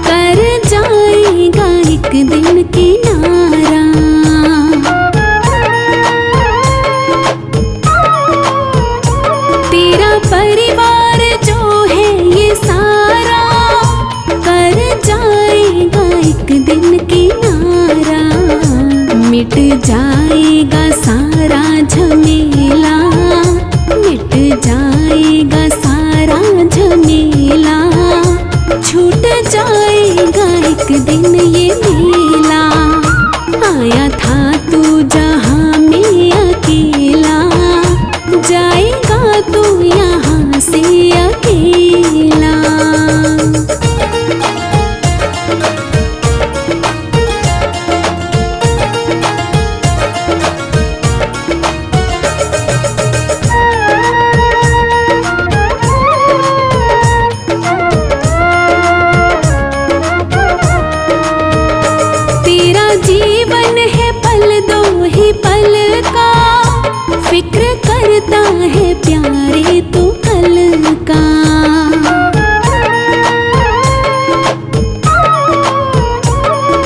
कर जाएगा एक दिन किनारा। तेरा परिवार जो है ये सारा कर जाएगा एक दिन किनारा। मिट जाएगा सारा झमेला, मिट जाएगा सारा झमेला, छूट जाएगा एक दिन ये मेला। आया था तू जहाँ में अकेला, जाएगा तू यहाँ से अकेला। तेरा जीवन है पल दो ही पल का, फिक्र करता है प्यारे तू कल का।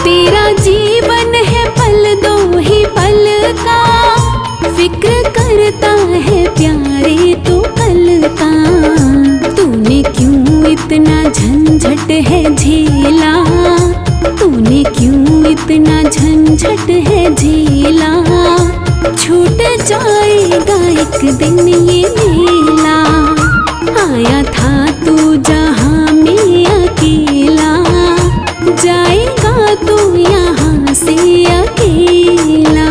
तेरा जीवन है पल दो ही पल का, फिक्र करता है प्यारे तू कल का। तूने क्यों इतना झंझट है झेला, तूने क्यों इतना झंझट है झेला, छूट जाएगा एक दिन ये मेला। आया था तू जहाँ में अकेला, जाएगा तू यहाँ से अकेला।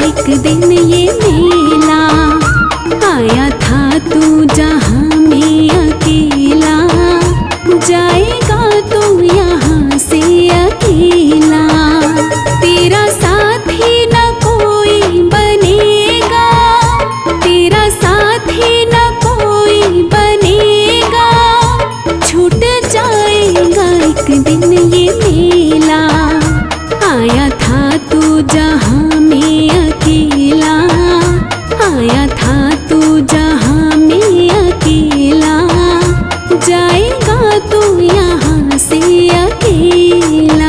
एक दिन ये मेला, आया था तू जहाँ में अकेला, जाएगा तू यहाँ से अकेला। तेरा साथी न कोई बनेगा, तेरा साथी न कोई बनेगा, छूट जाएगा एक दिन ये मेला, आया था तू जहाँ में अकेला, आया था तू जहाँ में अकेला, जाएगा तू यहाँ से अकेला।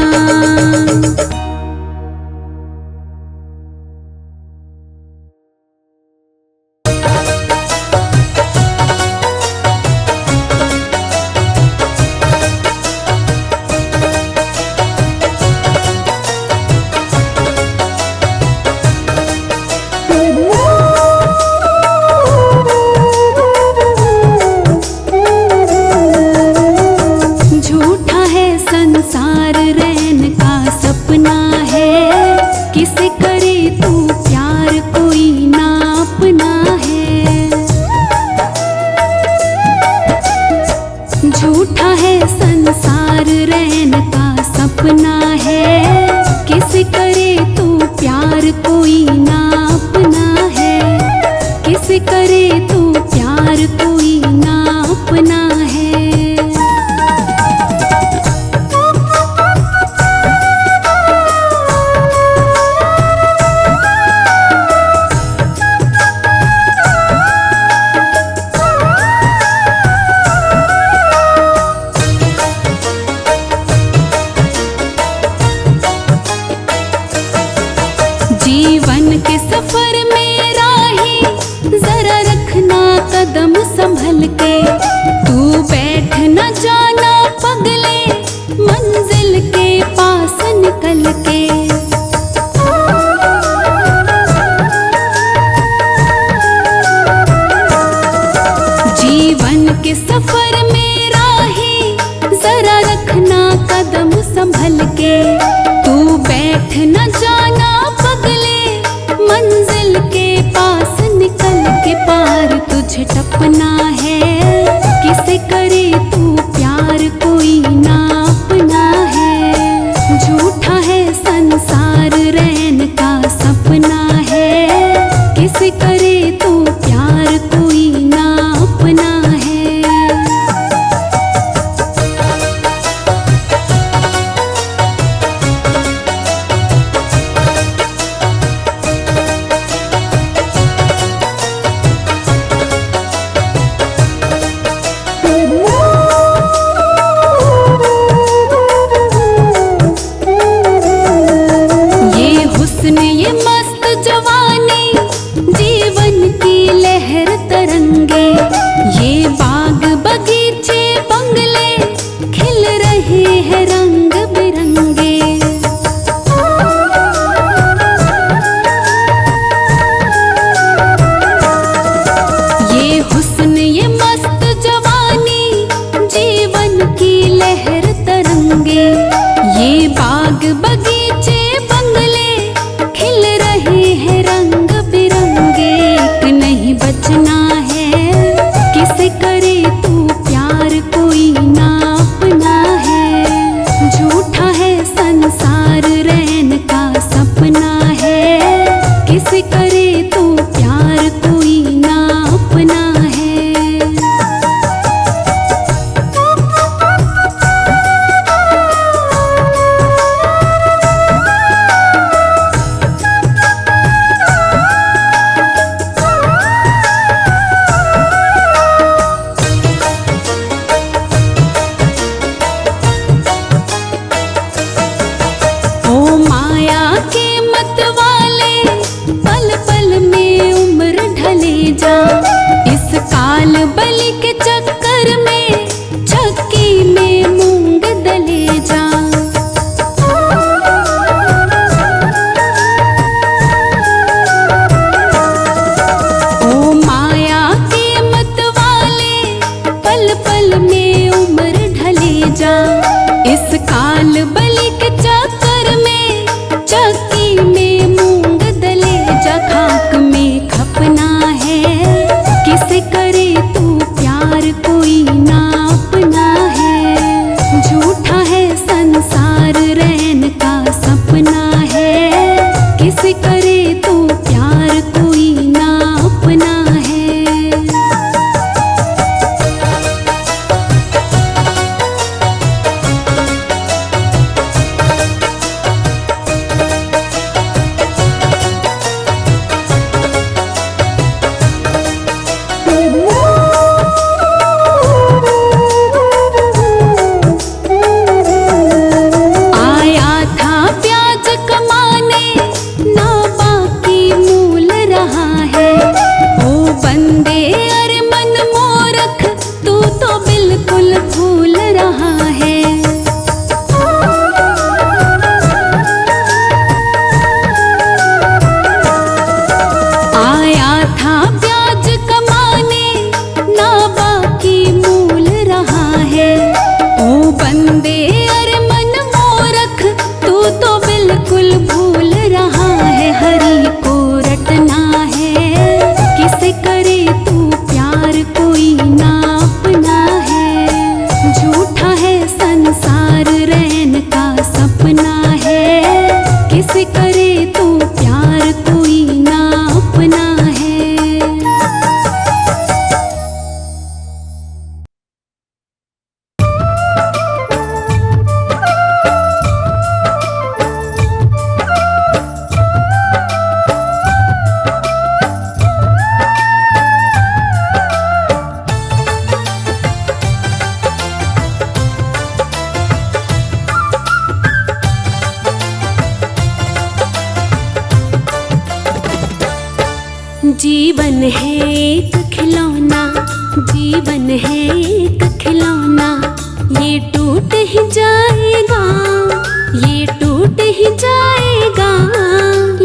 झूठा है संसार रैन का सपना है, किसे करे तू प्यार कोई ना अपना है। झूठा है संसार रैन का सपना है, किसे करे तू प्यार कोई ना अपना है, किसे करे तू प्यार कोई ना अपना है। जीवन के सफर में राही जरा रखना कदम संभल के, तू बैठ न जाना पगले मंजिल के पास निकल के। जीवन के सफर में राही जरा रखना कदम संभल के, तू बैठ न जाना मंजिल के पास निकल के, पार तुझे टपना है, किसे करे तू प्यार कोई ना अपना है। झूठा है संसार रैन का सपना है, किसे करे तू प्यार कोई ना अपना है। कैसे करे तू प्यार, कोई ना अपना है। जीवन है एक खिलौना, जीवन है एक खिलौना, ये टूट ही जाएगा, ये टूट ही जाएगा।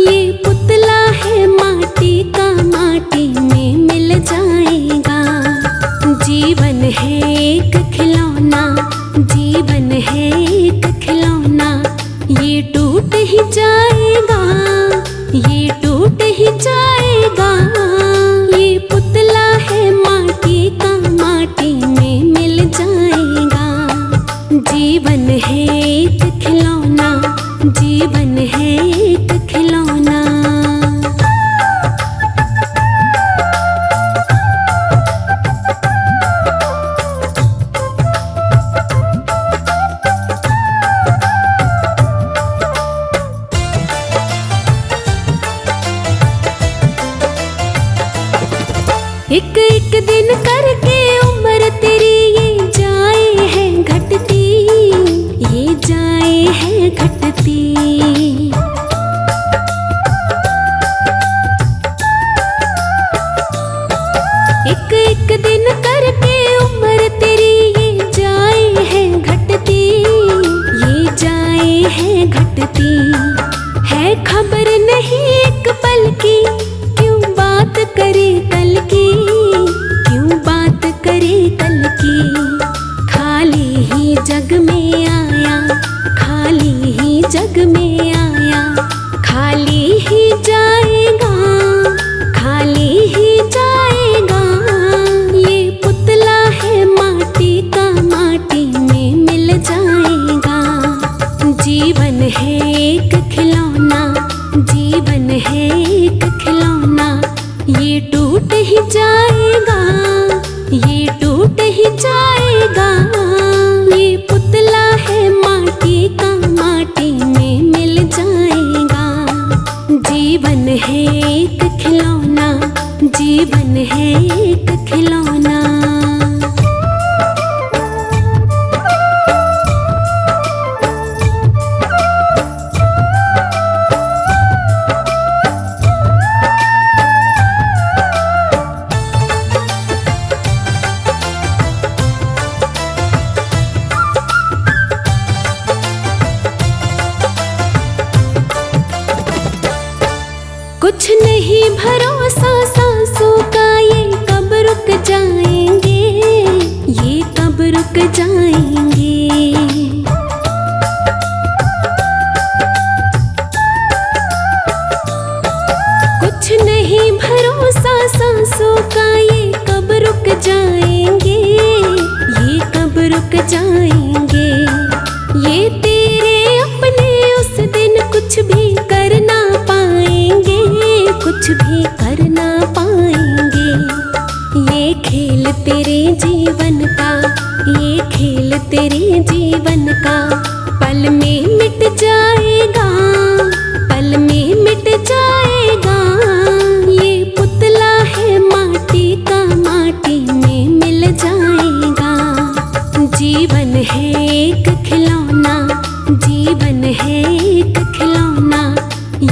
ये पुतला है माटी का, माटी में मिल जाएगा। जीवन है एक खिलौना, जीवन है एक खिलौना, ये टूट ही जाएगा, ये टूट ही जाएगा। ये पुतला है माटी का, माटी में मिल जाएगा। जीवन है एक खिलौना, जीवन है एक खिलौना। एक एक दिन करके उम्र तेरी ये जाए है घटती, ये जाए है घटती। एक एक दिन करके उम्र तेरी ये जाए है घटती, ये जाए है घटती। है खबर नहीं एक पल की, क्यों बात करे कल की, क्यों बात करे कल की। खाली ही जग में आया, खाली ही जग में आया, खाली ही जाएगा, खाली ही जाएगा। ये पुतला है माटी का, माटी में मिल जाएगा। जीवन है एक खिलौना, जीवन है एक खिलौना, ये टूट ही जाएगा, ये टूट ही जाएगा। ये पुतला है माटी का, माटी में मिल जाएगा। जीवन है एक खिलौना, जीवन है एक खिलौना। कुछ नहीं भरोसा सांसों का, ये कब रुक जाएंगे, ये कब रुक जाएंगे। कुछ नहीं भरोसा सांसों का, ये कब रुक जाएंगे, ये कब रुक जाएंगे। ये तेरे अपने उस दिन कुछ भी कर ना पाएंगे, कुछ भी कर ना पाएंगे। ये खेल तेरे जीवन का, ये खेल तेरे जीवन का, पल में मिट जाएगा, पल में मिट जाएगा। ये पुतला है माटी का, माटी में मिल जाएगा। जीवन है एक खिलौना, जीवन है एक खिलौना,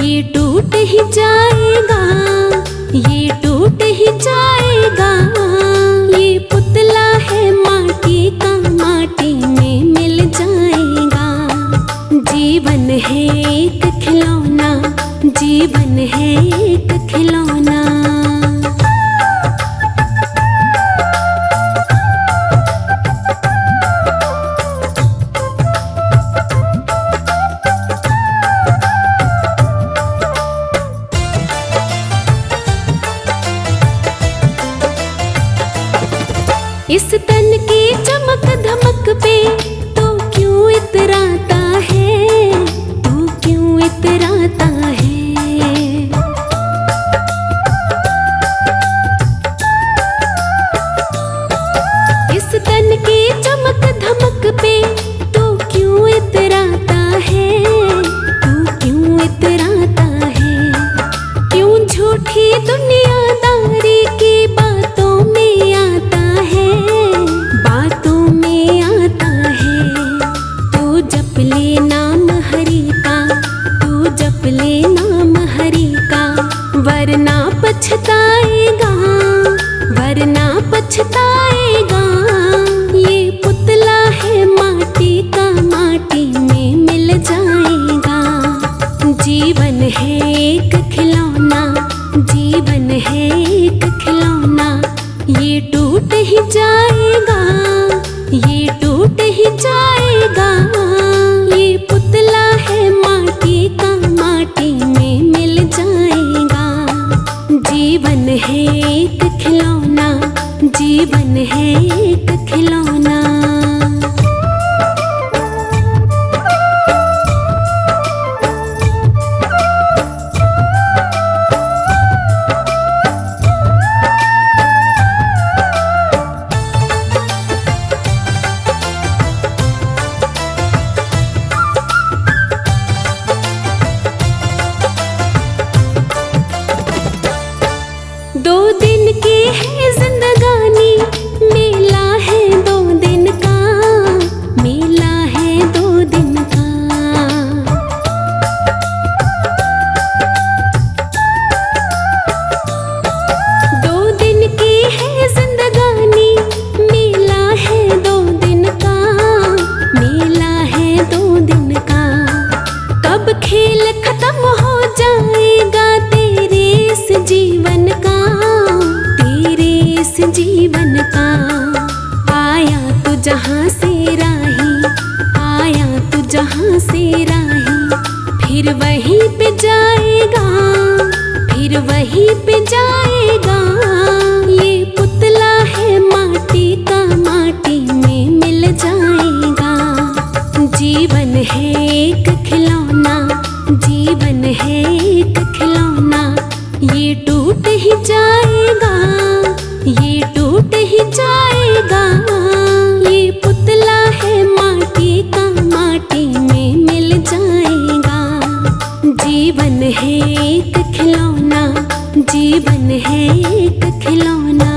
ये टूट ही जाएगा, ये टूट ही जाएगा। ये पुतला है माटी का, माटी में मिल जाएगा। जीवन है एक खिलौना, जीवन है एक खिलौना। इस तन की चमक धमक पे तो क्यों इतराता है, तू क्यों इतराता राही फिर वहीं पे जाएगा, फिर वहीं पे जाएगा। ये पुतला है माटी का, माटी में मिल जाएगा। जीवन है एक खिलौना, जीवन है एक खिलौना, ये टूट ही जाएगा, ये टूट ही जाएगा। ये पुतला है माटी का, माटी में मिल जाएगा। जीवन है एक खिलौना, जीवन है एक खिलौना।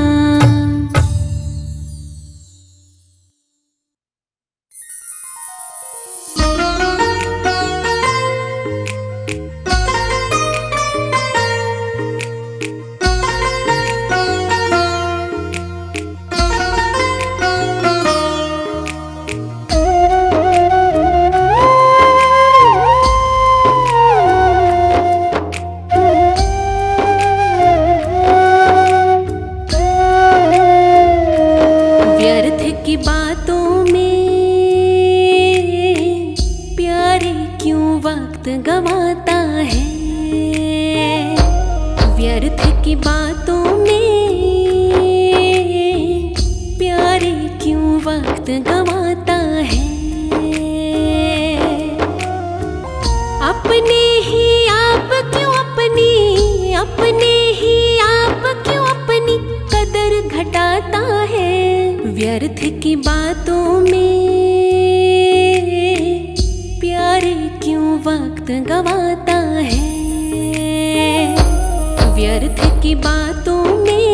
व्यर्थ की बातों में प्यारे क्यों वक्त गवाता है। व्यर्थ की बातों में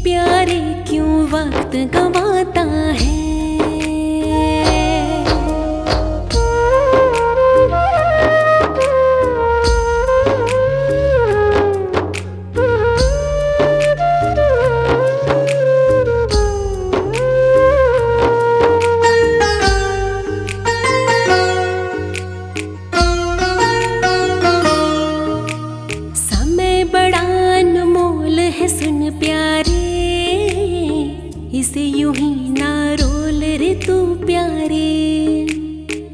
प्यारे क्यों वक्त गवाता है। इसे यूं ही ना रोल रे तू प्यारे,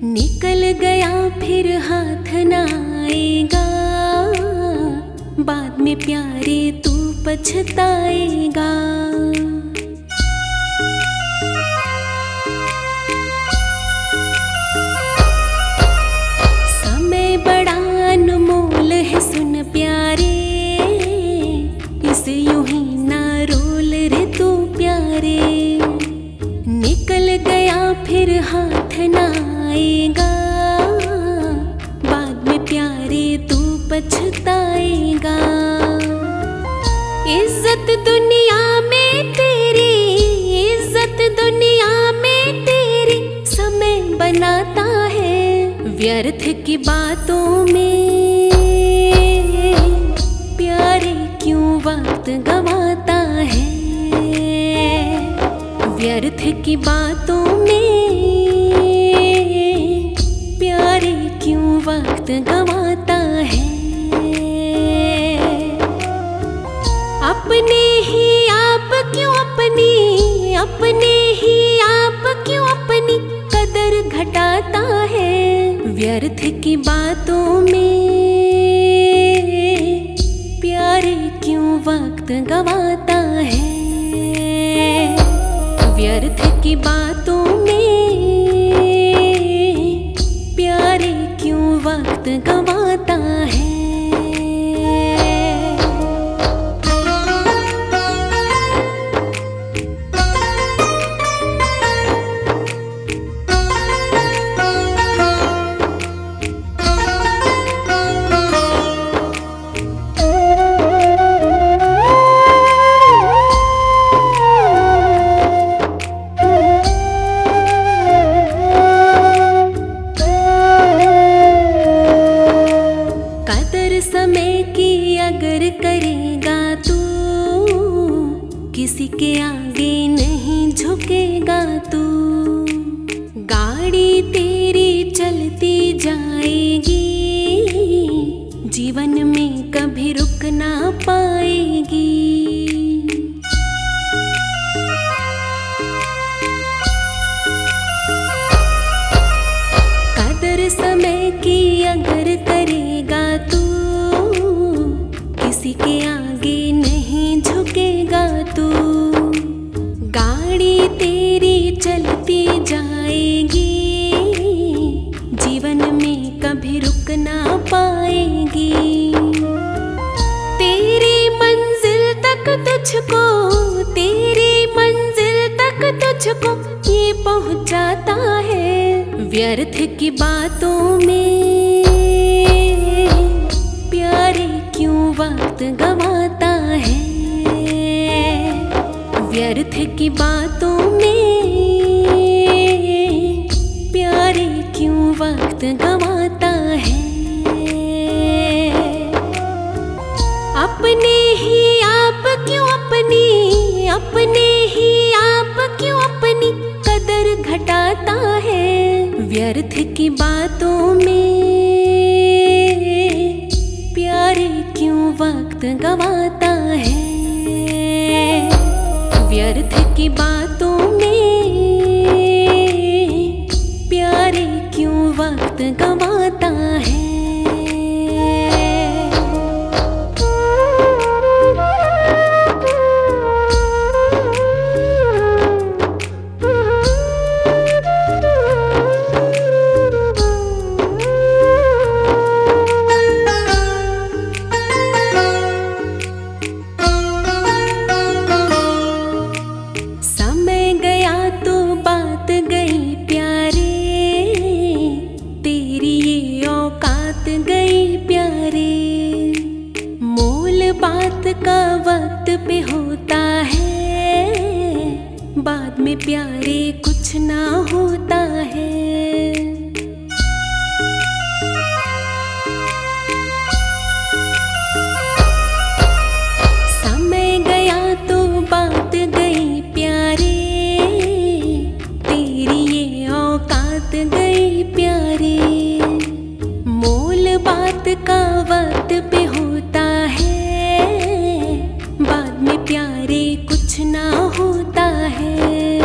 निकल गया फिर हाथ ना आएगा। बाद में प्यारे तू पछताएगा। समय बड़ा अनमोल है सुन प्यारे, इसे यूं ही ना रोल रे तू प्यारे, निकल गया फिर हाथ ना आएगा। बाद में प्यारे तू पछताएगा। इज्जत दुनिया में तेरी, इज्जत दुनिया में तेरी समय बनाता है। व्यर्थ की बातों में प्यारे क्यों वक्त गवाता है। व्यर्थ की बातों में प्यारे क्यों वक्त गवाता है। अपने ही आप क्यों अपनी, अपने ही आप क्यों अपनी कदर घटाता है। व्यर्थ की बातों में प्यारे क्यों वक्त गवाता है। व्यर्थ की बातों में प्यारे क्यों वक्त गवाता है। पहुंचाता है। व्यर्थ की बातों में प्यारे क्यों वक्त गवाता है। व्यर्थ की बातों में प्यारे क्यों वक्त गवाता है। अपने ही आप क्यों अपने ही आप क्यों अपनी कदर घटाता है। व्यर्थ की बातों में प्यारे क्यों वक्त गवाता है। व्यर्थ की बातों में प्यारे क्यों वक्त गवाता है। बात का वक्त पे होता है, बाद में प्यारे कुछ ना होता है। समय गया तो बात गई प्यारे, तेरी ये औकात गई प्यारे। मोल बात का वक्त पे होता है, बाद में प्यारे कुछ ना होता है।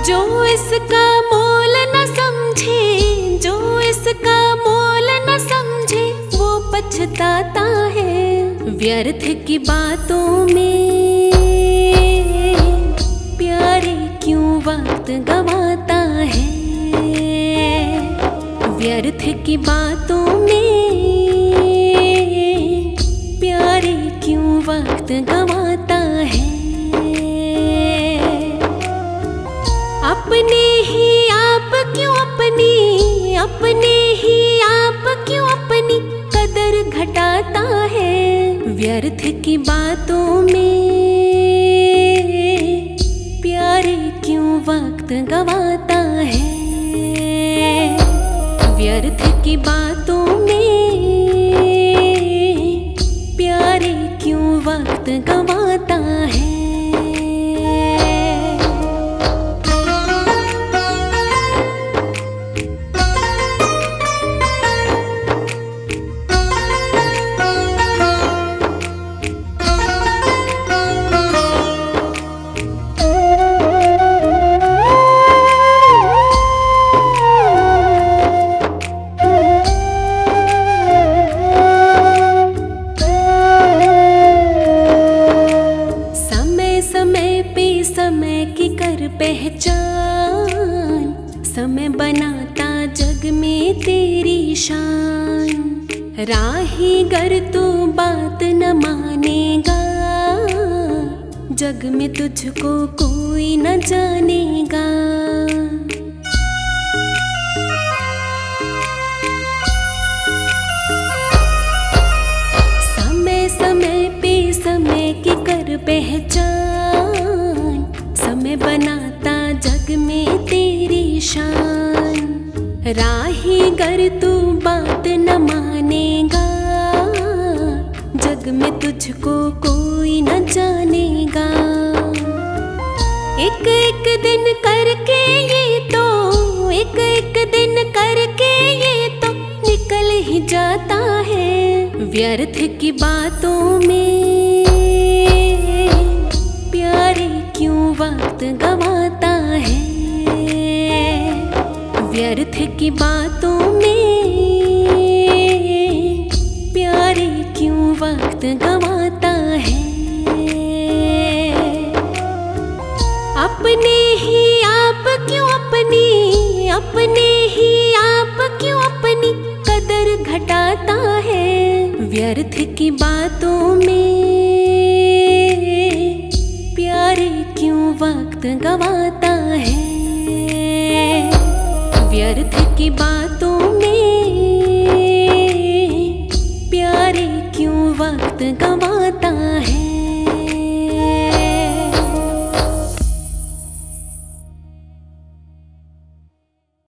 जो इसका मोल न समझे, जो इसका मोल न समझे, वो पछताता है। व्यर्थ की बातों में प्यारे क्यों वक्त गवाता है। व्यर्थ की बातों में प्यारे क्यों वक्त गवाता है। अपने ही आप क्यों अपने ही आप क्यों अपनी कदर घटाता है। व्यर्थ की बातों में प्यारे क्यों वक्त गवाता है। व्यर्थ की बातों में प्यारे क्यों वक्त गवाता है। समय की कर पहचान, समय बनाता जग में तेरी शान। राही गर तू बात न मानेगा, जग में तुझको कोई न जानेगा। समय समय पे समय की कर पहचान, समय बनाता जग में तेरी शान। राही गर तू बात न मानेगा, जग में तुझको कोई न जानेगा। एक एक दिन करके ये तो, एक एक दिन करके ये तो निकल ही जाता है। व्यर्थ की बातों में प्यारे क्यों वक्त गवाता है। व्यर्थ की बातों में प्यारे क्यों वक्त गवाता है। अपने ही आप क्यों अपने ही आप क्यों अपनी कदर घटाता है। व्यर्थ की बातों में प्यारे क्यों वक्त गवाता है। की बात